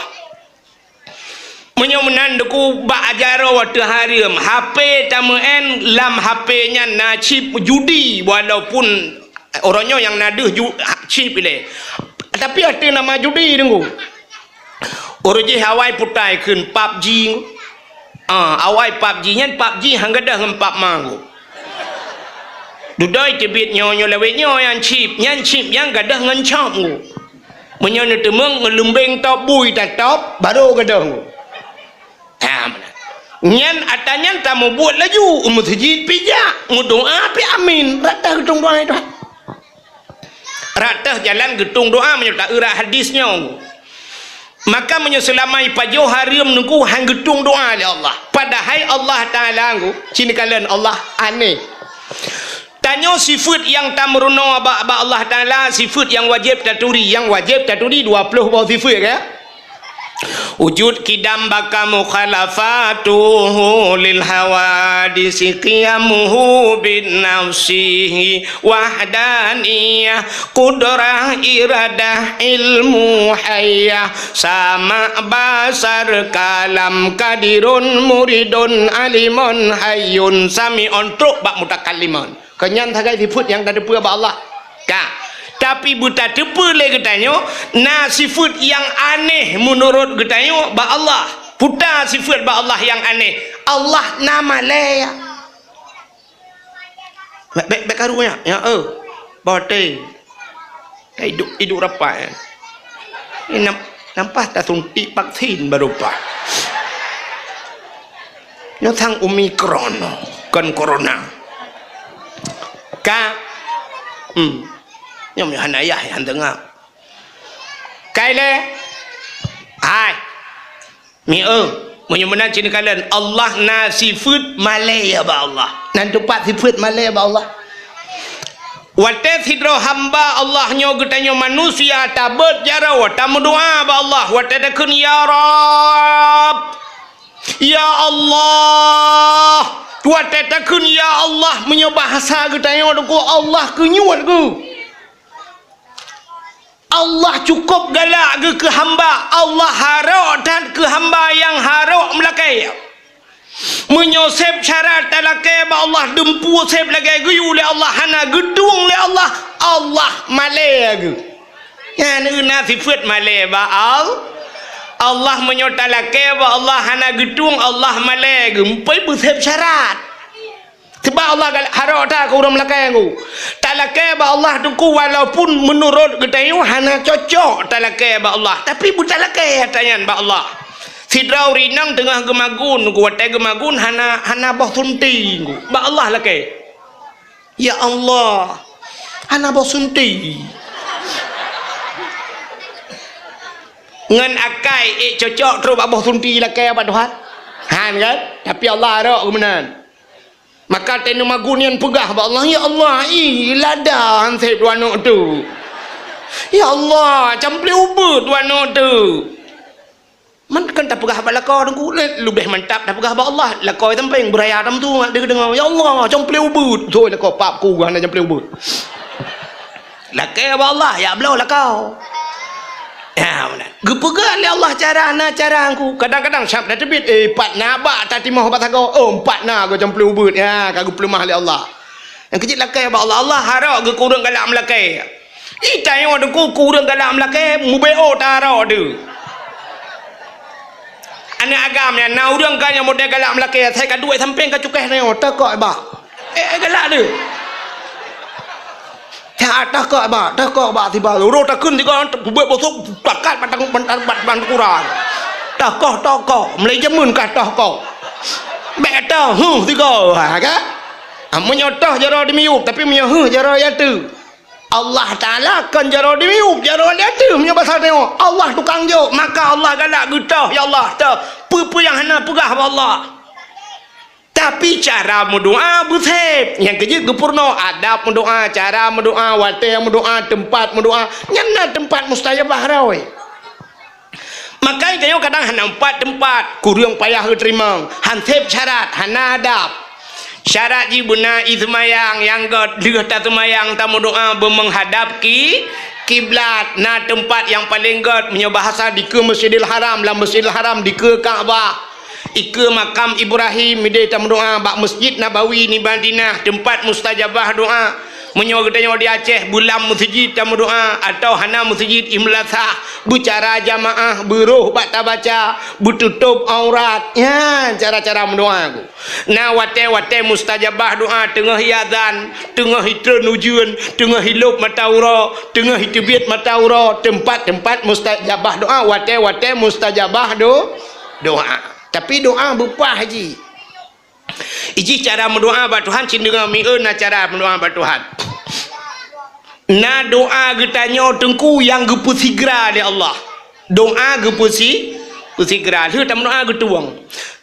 Speaker 1: menyomenan deku bak ajaro waktu haram HP tamen lam HP nya nacip judi walaupun orangnya yang naduh chip ile tapi ada nama judi tunggu orang je Hawaii putai kun PUBG awai PUBG nya PUBG hanggadah ngam PUBG mangu dudai tebit nyonya lewetnya yang chip yang gadah ngan chop ngu menyonya temeng ngelumbeng top bui tak top baru gadah ngu nyan atanya tamu buat laju masjid pijak ngudoa pi amin ratah gedung doa itu ratah jalan gedung doa menyerta urah hadisnya maka menyelamai pajuh haram nunggu hang gedung doa ya Allah padahal Allah Ta'ala ngu cini kalian Allah aneh tanya sifat yang tamruno ba Allah Ta'ala sifat yang wajib taturi 20 bawah sifat ya wujud kidam baka mukhalafatuhu lil hawadisi qiyamuhu bin nafsihi wahdaniyah qudrah iradah ilmu hayyah sama basar kalam kadirun muridun alimun hayyun sami'un truk bak mutakallimun kenyan thagai sifat yang tak ada ba Allah ka tapi buta tepa le getanyo na sifat yang aneh menurut getanyo ba Allah puta sifat ba Allah yang aneh Allah nama le ya baik karunya ya bote hidup rapat ini nampak tak tunti vaksin baru pak nyo thang omicron kan corona ka nyom ya hanayah yang tengah kai le hai mi menyumbang cina kalian Allah na sifat malaya ba Allah nan tempat sifat malaya ba Allah wate sidro hamba Allah nyo getanyo manusia tabet jaro tamu doa ba Allah wate dakun ya Rab ya Allah wate dakun ya Allah menyo bahasa getanyo ku Allah kenyuat ku Allah cukup galak ke hamba Allah harok dan ke hamba yang harok melakai menyosep syarat talakai ba Allah dempu sep lagai guyu le Allah hana gedung le Allah Allah malai ge ya na sifat malai ba Allah menyotalakai ba Allah hana gedung Allah malai ge mpai bersep syarat sebab Allah harok tak ke orang Melakai aku talakai ba Allah tu ku walaupun menurut getayu hana cocok talakai ba Allah tapi butalakai hatayan ba Allah sidrau rinang tengah gemagun ku watai gemagun hana bah sunti ku ba Allah lakai ya Allah hana bah sunti ngan akai cocok terus bah sunti lakai ba Tuhan han kan tapi Allah harok kemenan maka tenu magunian pegah ba Allah ya Allah lada hansep duano tu ya Allah cample ubut duano tu man kan tak pegah ba lakau ku lebih mantap tak pegah ba Allah lakau sampai beraya tam tu dia dengar ya Allah cample ubut tu lakau pap ku hana cample ubut lakai ba Allah ya belau lakau ya mana gepegah le Allah cara aku kadang-kadang syab dah terbit pat nabak tati mau bat go empat na go jample ubut ya kagu pelemah le Allah yang kecil lakai ba Allah Allah harok ge kurang galak melakai itai ada ku kurang galak melakai mubeo taro de anak agam ya na urang kan yang model galak melakai saya ka duit samping ka cukeh ne takok ba galak de tak ba tiba ro takun tiga buat bosok takat batang ban kurang takok mulai jamun ka takok beta tiga ha ka menyotah jaro dimiup tapi menyo jaro ya tu Allah Taala kan jaro dimiup jaro ya tu menyo bahasa tengok Allah tukang jo maka Allah galak getah ya Allah apa yang hana pegah Allah tapi cara mendoa bersep yang kerja gepurno adab mendoa cara mendoa wate yang mendoa tempat mendoa nyana tempat mustajabah rawe makanya tengok kadang hana empat tempat kurang payah terima hansep syarat hana adab syarat jibuna izmayang yang god lihat semayang tamu doa menghadap kiblat na tempat yang paling god punya bahasa di ke Masjidil Haram lah Masjidil Haram di ke Kaabah ike makam Ibrahim midai tamu doa bak Masjid Nabawi ni Madinah tempat mustajabah doa menyo gedanya di Aceh bulan masjid tamu doa atau hana masjid imlasah bicara jamaah beruh baca baca bututup aurat ya cara-cara mendoa aku nah wate mustajabah doa tengah azan tengah ternujuan tengah hilup mataura tengah hitibit mataura tempat-tempat mustajabah doa wate mustajabah doa tapi doa berupa haji iji cara mendoa ba Tuhan cindenga mieun na cara mendoa ba Tuhan na doa getanyo tengku yang gepu sigra di Allah doa gepu sigra tu tam doa getuang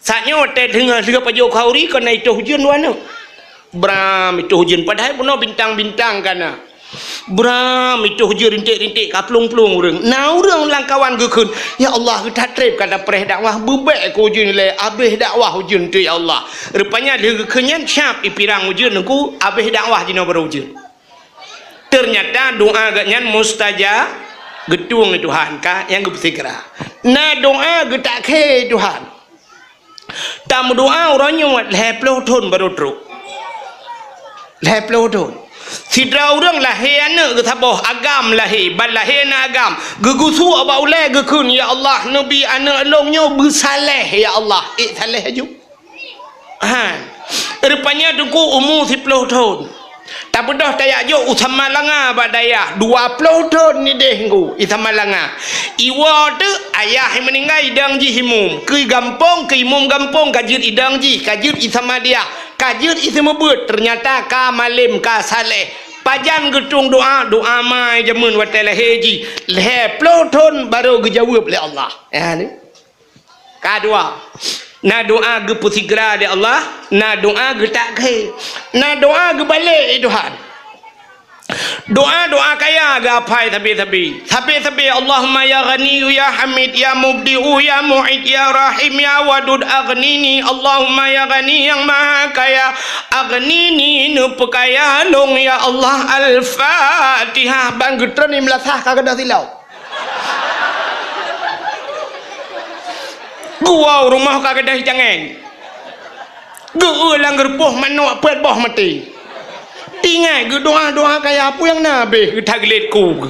Speaker 1: saknyo te dengar siga pajo khauri kana itu hujan wana bram itu hujan padahal puno bintang-bintang kana bram itu hujan rintik-rintik kaplung-plung urang na urang langkawan gekeun ya Allah kita trip kada preh dakwah bebek ko hujan le habis dakwah hujan tu ya Allah rupanya dia gekeunyan syap ipirang hujan ku habis dakwah jino berhujan ternyata doa ganyan mustajab gedung ni Tuhan ka yang gebesigera na doa getak ke Tuhan tam doa orangnya leploh ton baru truk leploh ton sidra urang lahir anak ke taboh agam lahir bal lahir na agam gegusu aba ulai gekun ya Allah nabi anak longnya bersaleh ya Allah saleh aju rupanya duku umur 10 tahun tak bedah tayak jo usama langa badaya 20 tahun ni deh ku isama langa iwa tu ayah meninggal idang ji himum ke gampong ke imum gampong kajir idang ji kajir isama dia kajut isi mebut ternyata ka malim ka saleh pajan getung doa mai jamun watala haji leh ploton baru dijawab oleh Allah ya ni kedua na doa ge pusigra de Allah na doa ge tak ke na doa ge balik Tuhan doa kaya gapai tapi Allahumma ya ghani ya hamid ya mubdi'u ya mu'id ya rahim ya wadud aghnini Allahumma ya ghani yang maha kaya aghnini nupekaya long ya Allah al-fatihah bang getron ni melasah kagak dah silau gua rumah kagak dah jangan gua lang gerpoh manuk pet boh mati tinggal ke doa kaya apa yang nabi ke taglit ku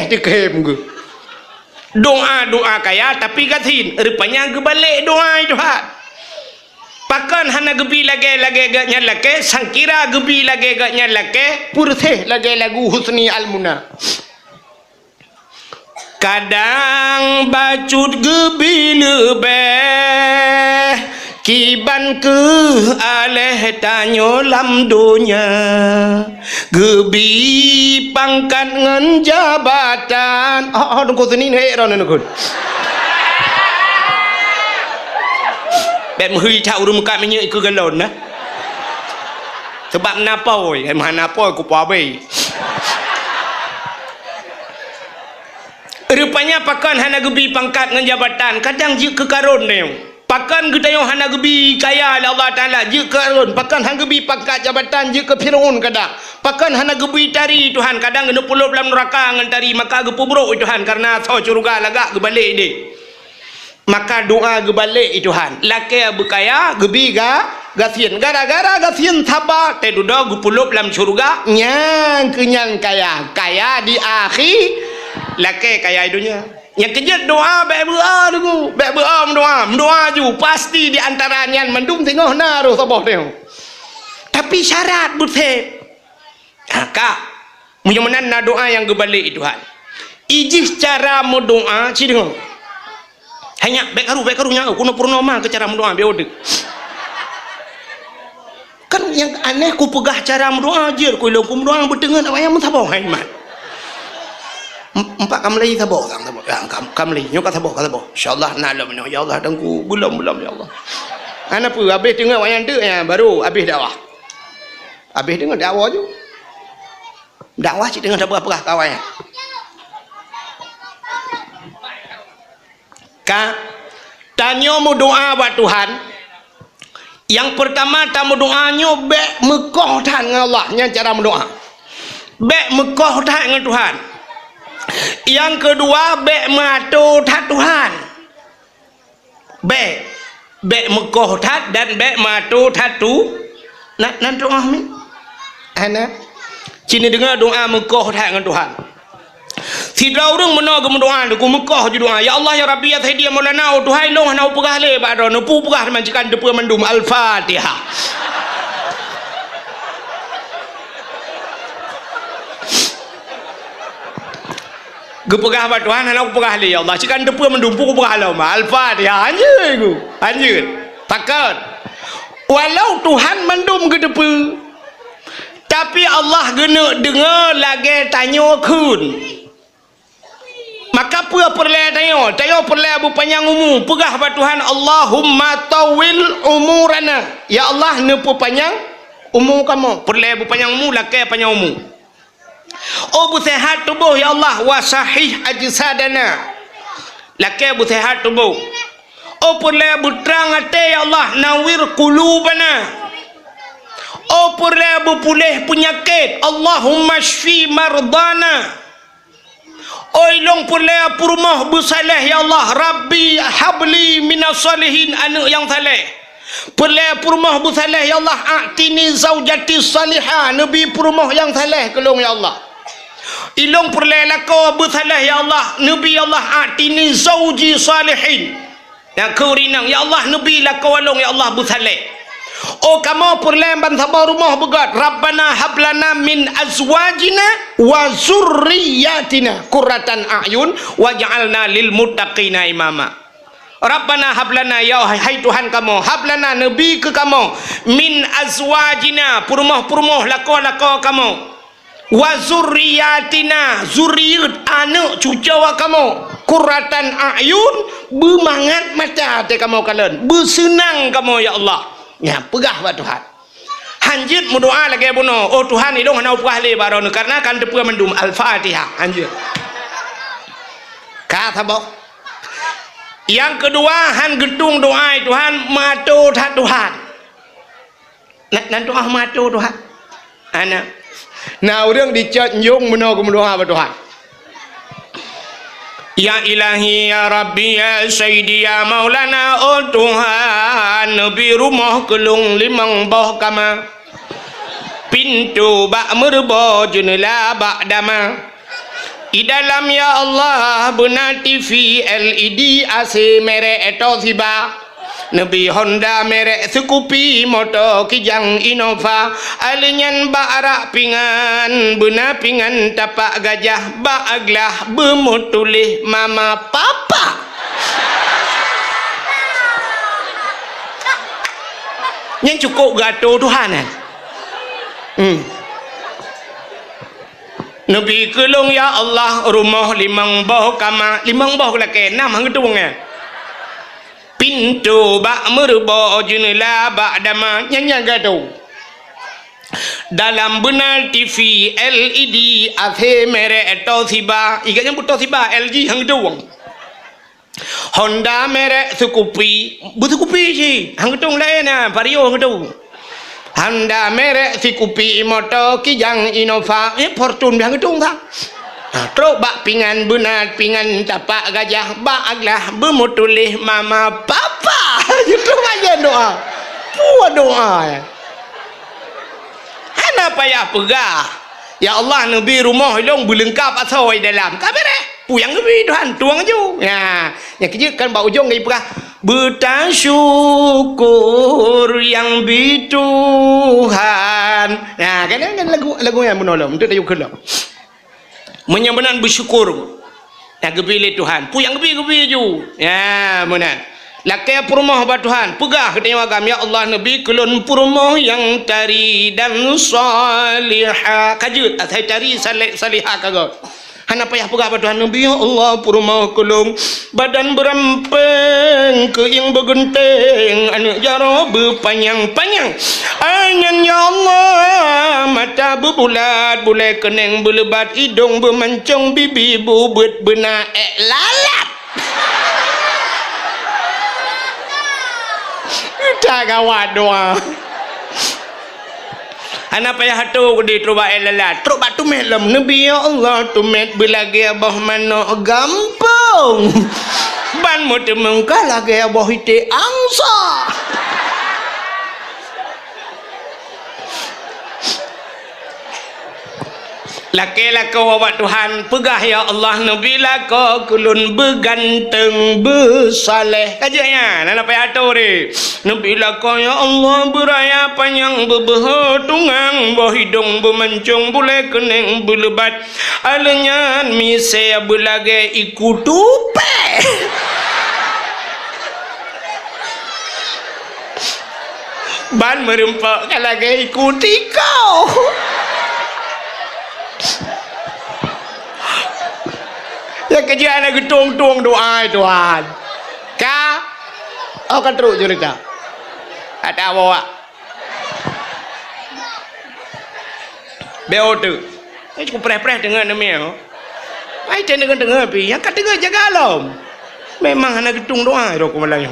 Speaker 1: dekem ke doa kaya tapi katin rupanya ke balik doa itu pakan hana gebi lagi gaknya lagi sangkira gebi lagi gaknya lagi purteh lagi lagu husni al-muna kadang bacut gebi lebih kiban ke aleh tanyo lam dunya gebi pangkat ngan jabatan nunggu sini nih nunggu bet mhui cak urung muka minyak ikut galon nah sebab napoi mana napoi ku pabai rupanya pakan hana gebi pangkat ngan jabatan kadang je ke karon ni pakan kita yang hana gebi kaya Allah Ta'ala je ke arun pakan hana gebi pangkat jabatan je ke Fir'aun kadang pakan hana gebi tari Tuhan kadang kena puluh dalam neraka dengan tari maka ge pubruk Tuhan karena so curuga lagak ge balik dia maka doa ge balik Tuhan laki berkaya gebi gasien gara-gara gasien sabar te duda ge puluh dalam curuga nyang kenyang kaya di akhir laki kaya dunia yang kejut doa baik berdoa mendoa ju pasti di antaranya mendum tengok naruh sabah dia tapi syarat betul kak mudah-mudahan na doa yang gebalik Tuhan ijih cara mendoa ci dengar hanya baik karu nya kuno purnama ke cara mendoa biodek kan yang aneh ku pegah cara mendoa je ku ilmu mendoa berdengar apa yang mentabau haiman empat kamlai sabok kamlai nyok sabok insyaallah nalam ya Allah dengku belum ya Allah ana apa habis dengar wayang dek ya baru habis dakwah habis dengar dakwah je dakwah cik dengar berapa kawan ka tanya mu doa buat Tuhan yang pertama tamu doanya bek mekoh tahan dengan Allah nya cara mendoa bek mekoh tahan dengan Tuhan yang kedua bek matu tat Tuhan bek mekoh tat dan bek matu tat tu nak doa mi ana cini dengar doa mekoh tat dengan Tuhan tidak orang menang berdoa aku mekoh je doa ya Allah ya Rabbi ya Sayyidi ya Maulana Tuhan long hana pegah le bado nupu pegah majikan depa mendum al-Fatihah gepegah ba Tuhan hana pegah le ya Allah cikan depa mendum pu pegah la al-Fatihah anjir takkan walau Tuhan mendum ke depa tapi Allah gena dengar lagi tanya kun maka apa perle tayo perle bu panjang umur pegah ba Tuhan Allahumma tawil umurana ya Allah nepu panjang umur kamu perle bu panjang umur laki panjang umur oh bu sehat tubuh ya Allah wa sahih ajsadana laki bu sehat tubuh oh perle bu terang hati ya Allah nawir qulubana oh perle bu pulih penyakit Allahumma shfi mardana oi long pulih purmah busaleh ya Allah Rabbi habli minas salihin anak yang saleh pulih purmah busaleh ya Allah atini zaujati salihah nabi purmah yang saleh kelong ya Allah ilong pulih lako busaleh ya Allah nabi Allah atini zauji salihin yang kurinang ya Allah nabi lako walong ya Allah busaleh oh kamu perlemban sabar rumah begat Rabbana hablana min azwajina wa zurriyatina qurratan a'yun waj'alna lil muttaqina imama Rabbana hablana, ya hai Tuhan kamu, hablana nabi ke kamu, min azwajina, purmoh-purmoh lako-lako kamu, wa zurriyatina, zuriyat anak cucu kamu, qurratan a'yun, bermangat mata te kamu kalian, bersenang kamu ya Allah. Ya, pegah wa Tuhan. Hanjit berdoa lagi buno. Oh Tuhan idong hana upah le baron karena kan tepua mendum Al-Fatihah. Hanjit. Kata bau. Yang kedua, han gedung doa Tuhan matu tak Tuhan. Nak doa matu Tuhan. Ana. Nah, orang dicat nyung meno ke doa apa Tuhan. Ya ilahi ya Rabbi ya Sayyidi ya Maulana, oh Tuhan Nabi rumah kelung limang boh kama pintu bak merbo jenela bak dama di dalam ya Allah benar TV LED AC merek Toshiba Nabi Honda merek Scoopy motor Kijang Innova alinyan barak pingan benar pingan tapak gajah bak aglah bermutulih mama papa yang cukup gato Tuhan kan. Nabi kelung ya Allah rumah limang boh kama limang boh laki enam hang gedung pintu bak merbo jenela bak dama nyanya gaduh dalam benar TV LED AC merek Toshiba ikannya Toshiba LG hang gedung Honda merek Scoopy Scoopy sih hang gedung lain Vario hang gedung Honda merek Scoopy motor Kijang Innova Fortune hang gedung tak terus bak pingan benar pingan tapak gajah bak aglah bermutulih mama papa itu aja doa puas doa hana payah pegah ya Allah Nabi rumah dong berlengkap asal dalam kabere puyang Nabi Tuhan tuang ju ya yang kerja kan bau ujung gay pegah bersyukur yang Tuhan nah kan lagu yang menolong untuk tayu kelak menyebenan bersyukur nak gebili Tuhan puyang gebi ju ya benar lakai purmoh ba Tuhan pegah ketanya agam ya Allah Nabi kelun purmoh yang tari dan salihah kajut atai tari salihah kagak hana payah pegah ba Tuhan Nabi ya Allah purmoh kelung badan berempeng ke yang bergenteng anak jaro berpanjang-panjang anyan ya Allah mata berbulat bulai keneng berlebat hidung bermancung bibi bubut benar lalap tak gawat doa anak payah hatu di truba elalat truba tumet lam Nabi ya Allah tumet belagi abah mana gampang ban mu temengkah lagi abah ite angsa laki-laki wawak Tuhan pegah ya Allah Nabi lako kulun berganteng bersaleh kajanya nana payah hatu ni Nabi lako ya Allah beraya panjang berbehotungang bohidung bermancung boleh keneng berlebat alenyan misaya belage ikut tupe ban merempak kalage ikuti kau ya kerja anak getung-tung doa Tuhan ka oh kan teruk cerita ada bawa beo tu cukup preh-preh dengan namanya ai dengar pi yang kata dengar jaga alam memang anak getung doa roko Melayu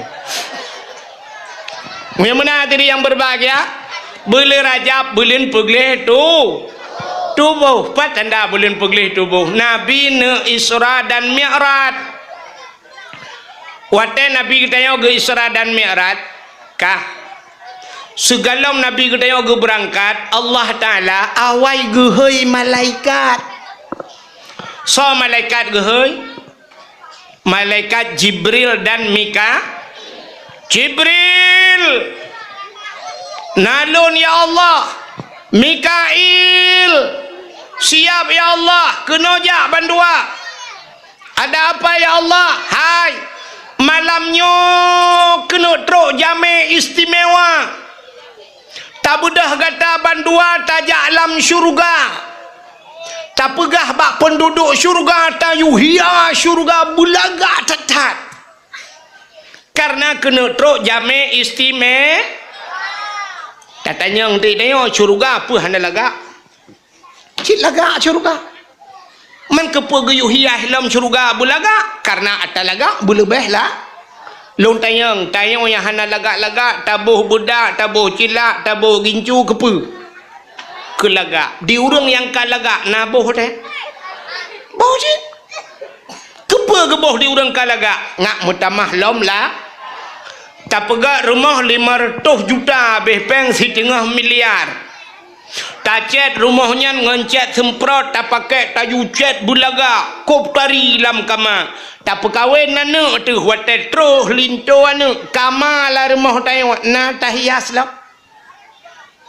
Speaker 1: yang mana tadi yang berbahagia bulan Rajab bulan pegleh tu tubuh tanda bulan peglih tubuh Nabi ne Isra dan Mi'raj wate Nabi kita yang ke Isra dan Mi'raj kah segalom Nabi kita yang ke berangkat Allah Ta'ala awai gehoi malaikat so malaikat gehoi malaikat Jibril dan Mika Jibril nalun ya Allah Mikail siap ya Allah kenojak bandua ada apa ya Allah hai malamnya kena teruk jame istimewa. Tak budah kata bandua tajak alam syurga. Tak pegah bak penduduk syurga tayuhia syurga bulaga tetat. Karena kena teruk jame istimewa. Tak tanya nanti tengok syurga apa hana lagak. Cik lagak syurga. Man kepa gayuhia dalam syurga bulaga karena atas lagak boleh lah. Long tayang yang hana lagak-lagak tabuh budak, tabuh cilak, tabuh gincu kepa. Ke lagak. Di urang yang ka lagak nabuh teh. Bau cik. Kepa geboh di urang ka lagak. Ngak mutamah lom lah. Tak pegak rumah 500 juta habis peng 1,5 miliar. Tak cet rumahnya ngencet semprot tak pakai tayu cet bulaga kop tari dalam kamar. Tak perkahwin nana tu hotel terus linto anu kamar lah rumah tayo na tahias lah.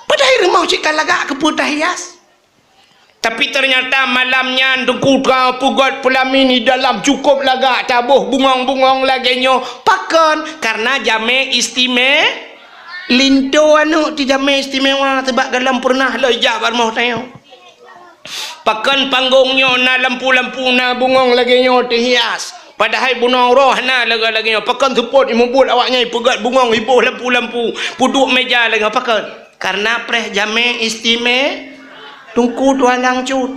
Speaker 1: Padahal rumah cik lagak ke pun tahias. Tapi ternyata malamnya dengku kau pugot pelamini dalam cukup lagak tabuh bungong-bungong lagi nyo pakan karena jame istimewa. Linto anu ti jame istimewa sebab dalam pernah lejak barmoh tayo. Pakan panggungnya na lampu-lampu na bungong lagi nyo hias. Padahal bunong roh na lagi nyo. Pakan support imubut awaknya pegat bungong hibuh lampu-lampu. Puduk meja lagi pakan. Karena preh jame istimewa tungku tuan lang cut.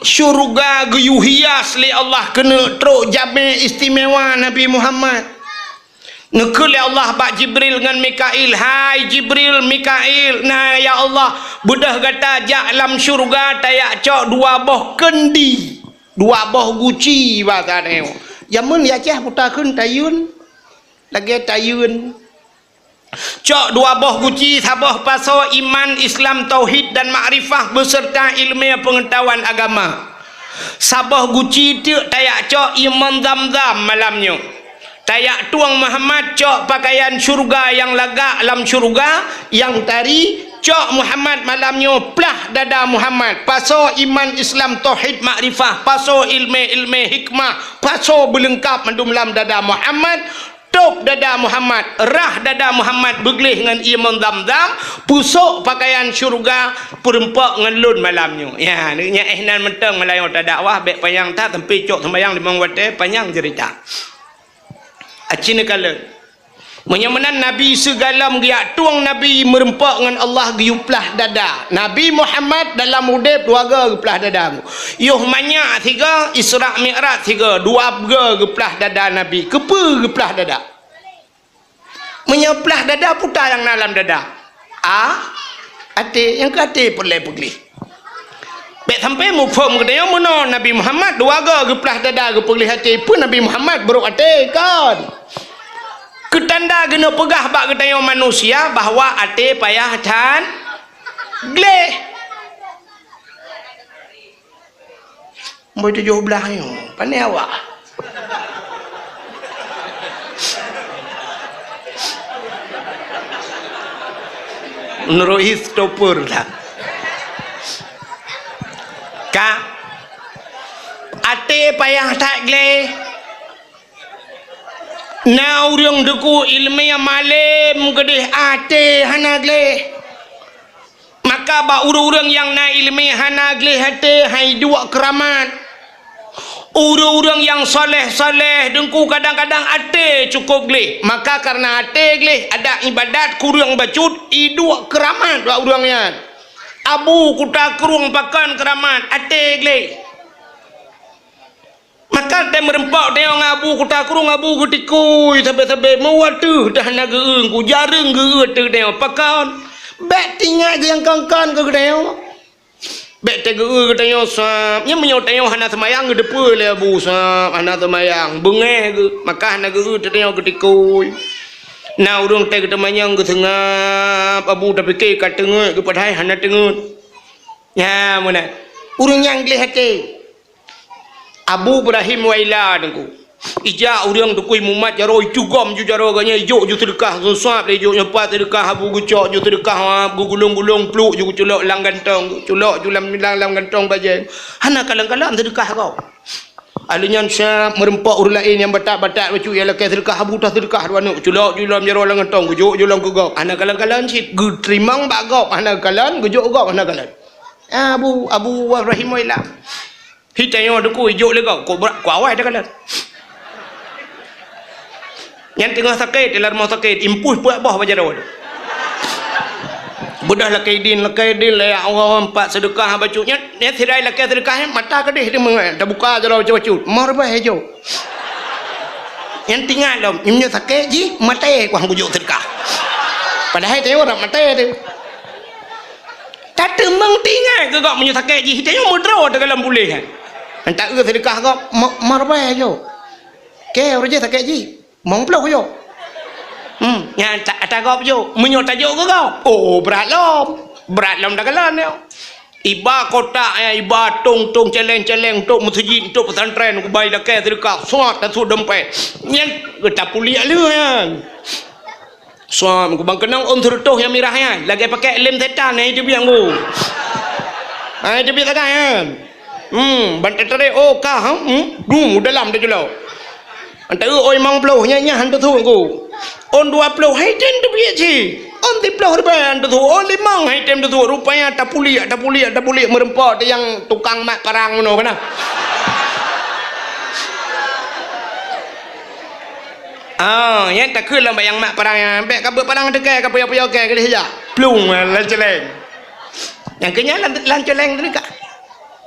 Speaker 1: Syurga guyuhias li Allah kena teruk jame istimewa Nabi Muhammad. Nekele Allah bak Jibril dengan Mikail. Hai Jibril, Mikail. Nah ya Allah, budah kata jak alam syurga tayak cok 2 boh kendi. 2 boh guci bahasa dia. Jamun ya cah putakeun tayun. Lagi tayun. Cok 2 boh guci sabah paso iman Islam tauhid dan makrifah beserta ilmu pengetahuan agama. Sabah guci tu tayak cok iman zam-zam malamnya. Tayak tuang Muhammad cok pakaian syurga yang lagak alam syurga yang tari cok Muhammad malamnya plah dada Muhammad. Paso iman Islam tauhid makrifah, paso ilmu hikmah, paso belengkap mendum dalam dada Muhammad. Top dada Muhammad, rah dada Muhammad beglih dengan iman zam-zam, pusuk pakaian syurga perempak dengan lun malamnya. Ya, ni ehnan mentang Melayu tak dakwah bek payang tak tempi cok sembayang 5 waktu panjang cerita. Acina kala. Menyamanan Nabi segala giat tuang Nabi merempak dengan Allah giuplah dada. Nabi Muhammad dalam udip 2 ga geplah dada. Yuh banyak 3 Isra Mi'raj 3 2 ga geplah dada Nabi. Kepa geplah dada. Menyeplah dada putar yang dalam dada. Ate yang ke ate pelai-pelai. Bek sampai mu form ke dia mana Nabi Muhammad 2 ga geplah dada gepelih ate pun Nabi Muhammad beruk ate kan. Ketanda kena pegah bak ketanya manusia bahawa ate payah dan gleh. Mbak 17 yo, pandai awak. Menurut stopper lah. Kak, ate payah tak gleh. Na urang deku ilmu yang malam gedeh ate hana gleh. Maka ba urang yang na ilmu hana gleh ate hai 2 keramat. Urang yang soleh-soleh dengku kadang-kadang ate cukup gleh. Maka karena ate gleh ada ibadat kurang bacut 2 keramat ba urangnya. Abu kuta kurung pakan keramat ate gleh. Maka dia merempak dia ngabu kuta kurung ngabu kutikui sampai-sampai mewatu dah nak geung ku jarang geut dia pakan bet tinggal yang kangkan ke dia bet te geut dia sap nya menyo dia hana semayang ke depan le abu sap hana semayang bengeh ke maka hana geut dia kutikui na urang te ketemayang ke sengap abu dah fikir kat tengah ke padai hana tengah ya mana urang yang gleh hati Abu Ibrahim Waila dengku. Ija urang dukui mumat jaro icugom ju jaro ganya ijuk ju sedekah susap ijuk nyepat sedekah abu gucok ju sedekah abu gulung-gulung pluk ju culok lang gantong culok ju lam gantong bajeng. Hana kalang-kalang sedekah kau. Alinyan syab merempak urut lain yang batak-batak bacu yang lekas sedekah habutah sedekah dua nuk culak julam jero lang ngentong gujuk julam gugop anak kalan-kalan sit gu trimang bak gop anak kalan gujuk gop anak kalan Abu Rahimullah hitayo deku ijuk le kau awai dah kalan yang tengah sakit dalam rumah sakit impus buat bah baca rawat budah lakai din le orang empat sedekah bacunya dia tirai lakai sedekah mata kedih dia dah buka je baca mar bah hijau yang tinggal dah imnya sakit ji mata kuang bujuk sedekah padahal tengok orang mata tu tak temang tinggal ke kau punya sakit ji tengok mudra dalam boleh kan tak ke sedekah kau mar bah hijau ke orang sakit ji mong peluk yo yang tak gop yo menyo tajuk ke kau oh berat lom dah kalan yo iba kotak ya iba tung celeng tok masjid tok pesantren ku bai lakai sedekah suat dan su dempet yang kita puliak lu kan suat ku bang kenang om tertuh yang mirah kan lagi pakai lem setan ni dia biang ku dia biang kan bantai tere oh kah dalam dia julau antara oi mang puluh nya hantu tu ku on 20 hai ten tu biar je on 30 ribu hantu tu on 5 hai ten tu rupanya tak puli merempak dia yang tukang mak parang ngono kana yang tak kena bayang mak parang yang bek kabut parang dekai ka payah ke dia plung lan celeng yang kenya lan celeng tu dekat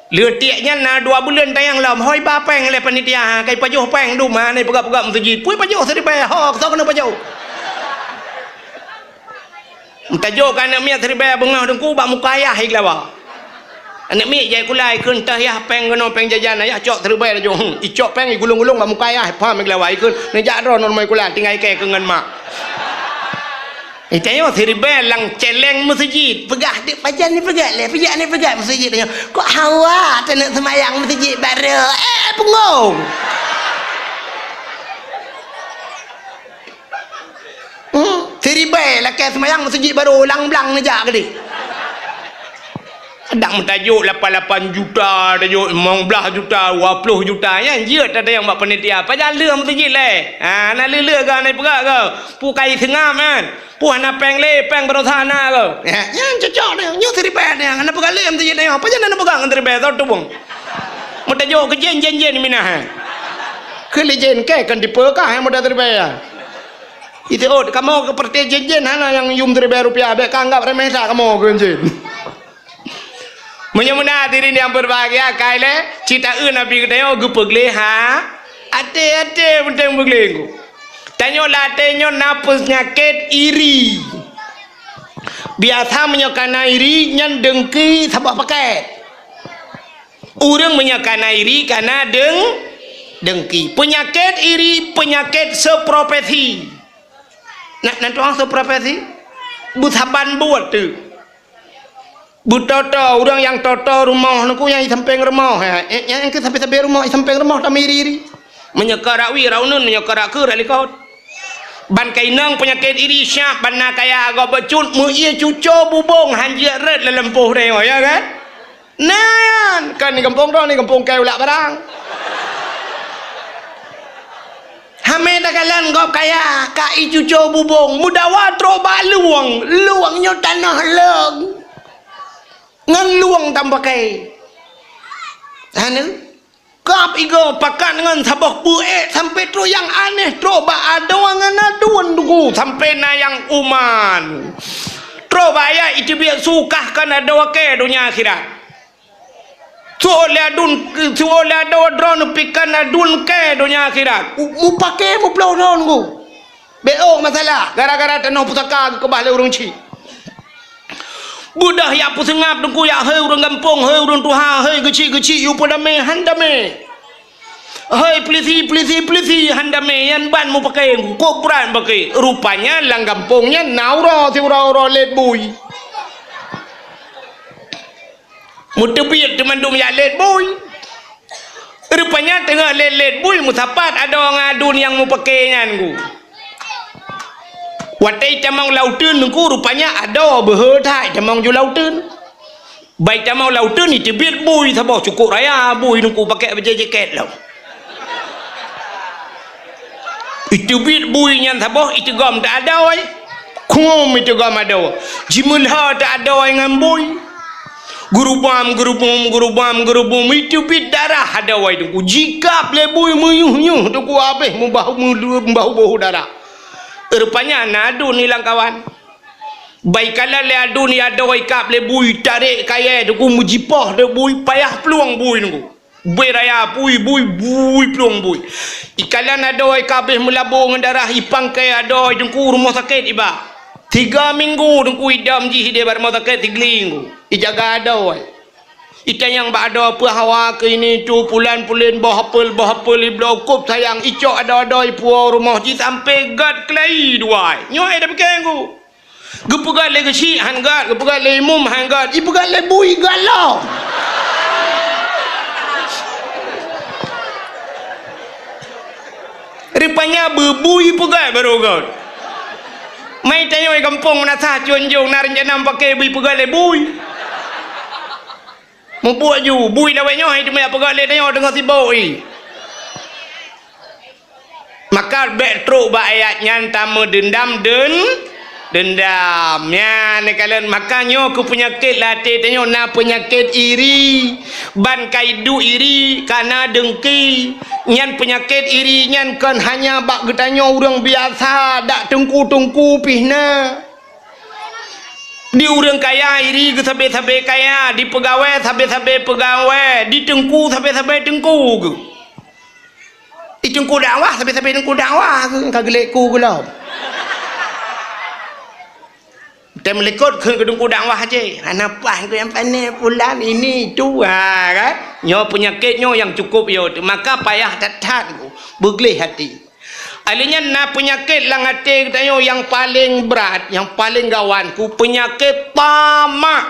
Speaker 1: letiknya na 2 bulan tayang lam hoi ba peng le panitia kai pajuh peng du ma ni pegak-pegak masjid pui pajuh seribe hok so kena pajuh tajuk kan anak miat seribe bengah dengku bak muka ayah ikla ba anak miat jai kulai keun tah yah peng kena peng jajan ayah cok seribe tajuk icok peng gulung-gulung bak muka ayah paham ikla ba ikun ne jadro non mai kulai tinggal ke kengan mak tengok seribe lang celeng masjid pegah dik pajan ni pegah masjid tengok kok hawa tak nak semayang masjid baru pengong seribe lakai semayang masjid baru lang-blang aja ke dik sedang tajuk 88 juta tajuk 19 juta 20 juta ya dia tak ada yang buat panitia pajan leh masjid le nak leh ke naik perak ke pukai sengam kan puan nak peng berosana ke yang cocok dia nyu seribe dia nak pegang le masjid dia pajan nak pegang seribe tau tu bung mau tajuk ke jen minah ke lejen ke kan dipekah yang muda seribe ya itu kamu ke partai jen yang yum seribe rupiah be kanggap remeh tak kamu ke jen menyemuna diri yang berbahagia kaile cita nabi kedai gupeg leha ate penting beglengku tanyo latenyo napus nyakit iri biasa menyokana iri nyan dengki sabah pakai urang menyokana iri karena dengki penyakit iri penyakit seprofesi nak orang seprofesi butaban buat tu butoto orang yang toto rumah nuku yang samping rumah yang ke sampai rumah samping rumah tak miri menyekarawi raunun menyekaraku ralikot ban kainang penyakit iri syak ban kaya agak becut mu ia cucu bubung hanjir red lelempuh dia ya kan nan kan ni kampung dah ni kampung kau lak barang hamid kalan gop kaya kai cucu bubung mudawa troba luangnya tanah leng ngan luang tambah kai anu kap igo pakan dengan sabah buet sampai tu yang aneh troba ada wangan aduan dugu sampai na yang uman troba ya itu biar sukah kan ada wake dunia akhirat soalnya ada drone pikan adun ke dunia akhirat mu pakai mu plau drone ku beo masalah gara-gara tanah pusaka ke bahle urang ci budah ya pusengap dengku ya heu urang kampung heu urang tuha heu geci yu padame handame hei plisi handame yan ban mu pakai ko brand pakai rupanya lang kampungnya nauro si uro let boy mutebit teman dum ya let boy rupanya tengah let boy musapat ada orang adun yang mu pakai ngan ku watai camang lautun ku rupanya ada berhedai camang ju lautun baik camang lautun ni tebit boy sabah cukup raya boy ku pakai baju jaket lah Itu bit buinya sabah itu gam tak ada oi. Kum itu gam ada. Jimulha tak ada dengan bui. Guru bam itu bit darah ada oi tu. Jika boleh bui muyuh tu ku habis membahu darah. Rupanya nadu ni lang kawan. Baikala le adu ni ada oi kap le bui tarik kaya tu ku mujipah de bui payah peluang bui tu. Bui raya bui peluang bui. Ikalan ada oi kabeh melabur dengan darah ipang kaya ada oi dengku rumah sakit iba. 3 minggu dengku idam ji dia bar rumah sakit 3 minggu. Ijaga ada oi. Ikan yang ba ada apa hawa ke ini tu pulan-pulan bahapel iblau kup sayang icok ada puau rumah ji sampai gad kelai duai. Nyoi dah pegang ku. Gepegat le kecil hanggat, gepegat le imum hanggat, ipegat le bui galau. Rupanya bebui pegat baru kau. Mai tanya di kampung menasah junjung nak rencana pakai bui pegat le bui. Membuat ju bui lawanya itu mai pegat le tanya dengan si boi. Maka betruk ba ayatnya tamu dendam dendamnya ni kalian makanya aku penyakit latih tanya na penyakit iri ban kaidu iri karena dengki nyan penyakit iri nyan kan hanya bak getanya orang biasa dak tengku pihna di orang kaya iri ke sabe kaya di pegawai sabe pegawai di tengku sabe tengku ke di tengku dakwah sabe tengku dakwah ke kagelekku ke lah. Kita melekot ke gedung dakwah aja. Kenapa aku yang pandai pulang ini itu kan? Nyo penyakitnya yang cukup yo. Maka payah datang bergelih hati. Alinya na penyakit lang hati kita yo yang paling berat, yang paling gawan ku penyakit tamak.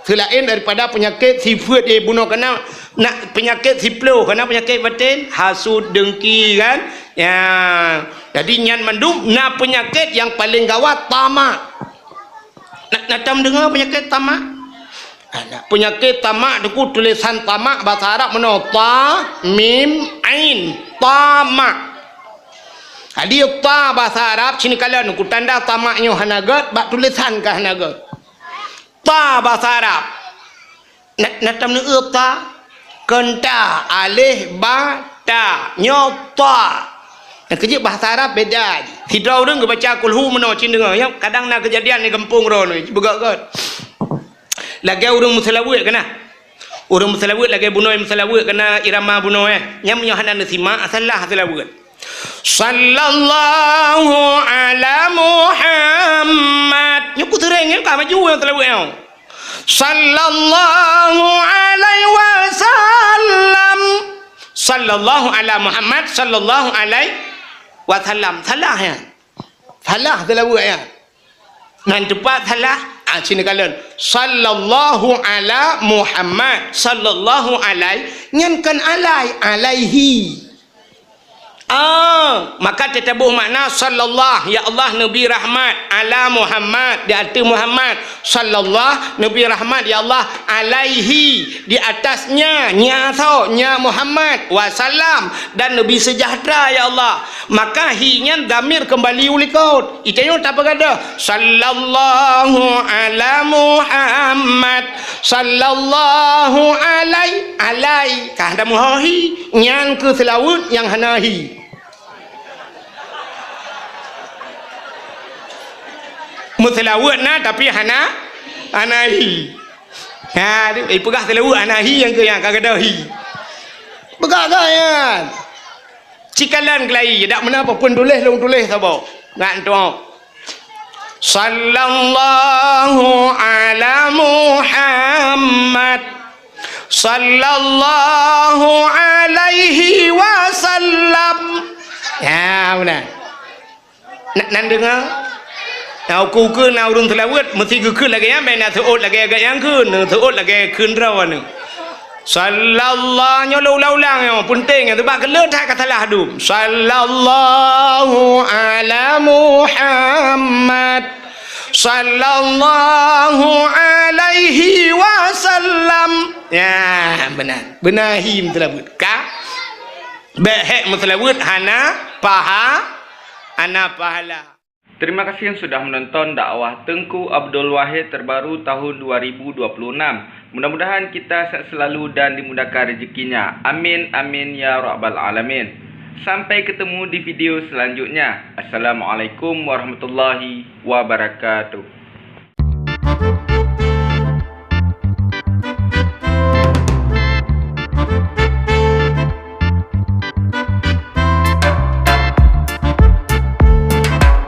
Speaker 1: Selain daripada penyakit sifat bunuh kena nak penyakit siplo kena penyakit batin hasud dengki kan. Ya. Jadi nyan mandum na penyakit yang paling gawat tamak. Nak dengar penyakit tamak? Ada penyakit tamak deku tulisan tamak bahasa Arab mana? Ta mim ain tamak. Dia ta bahasa Arab sini kalian ku tanda tamaknya hanagat bak tulisan ke hanagat. Ta bahasa Arab. Nak dengar ta kenta alif ba ta nyota. Kerja bahasa Arab beda. Tidak orang ke baca kulhu mana cin dengar. Yang kadang nak kejadian di kampung ron ni begak-gak. Lagi orang Musalawit kena. Orang Musalawit lagi bunuh Musalawit kena irama bunuh Yang menyohanan simak salah Musalawit. Sallallahu ala Muhammad. Nyuku sering ni ka maju yang Musalawit yang. Sallallahu alaihi wasallam. Sallallahu ala Muhammad sallallahu alaihi wasallam. Salah ya. Salah Musalawit ya. Nan tepat salah. Sini kalian sallallahu ala Muhammad sallallahu alaihi nyankan alaihi maka tetabuh makna sallallahu ya Allah Nabi rahmat ala Muhammad di atas Muhammad sallallahu Nabi rahmat ya Allah alaihi di atasnya nya Muhammad wasallam dan Nabi sejahtera ya Allah maka hinya damir kembali ulikot itanya tak berada sallallahu ala Muhammad sallallahu alai kahda muhahi nyan ke selawut yang hanahi Musalawat na tapi hanahi. Ha pegah selawat hanahi yang ke yang kagadahi. Pegah kan. Cikalan kelai dak mana apa pun tulis sabau. Ngan tu. Sallallahu ala Muhammad sallallahu alaihi wasallam. Ya benar. Nak dengar? Aku ke na urung selawat mesti ke lagi yang bena seot lagi agak yang ke seot lagi kun rawan sallallahu ulang yang penting tu bak kelut tak salah dum sallallahu ala Muhammad sallallahu alaihi wasallam ya benar him selawat ka behek selawat hana paha ana pahala.
Speaker 2: Terima kasih yang sudah menonton dakwah Tengku Abdul Wahid terbaru tahun 2026. Mudah-mudahan kita sehat selalu dan dimudahkan rezekinya. Amin amin ya rabbal alamin. Sampai ketemu di video selanjutnya. Assalamualaikum warahmatullahi wabarakatuh.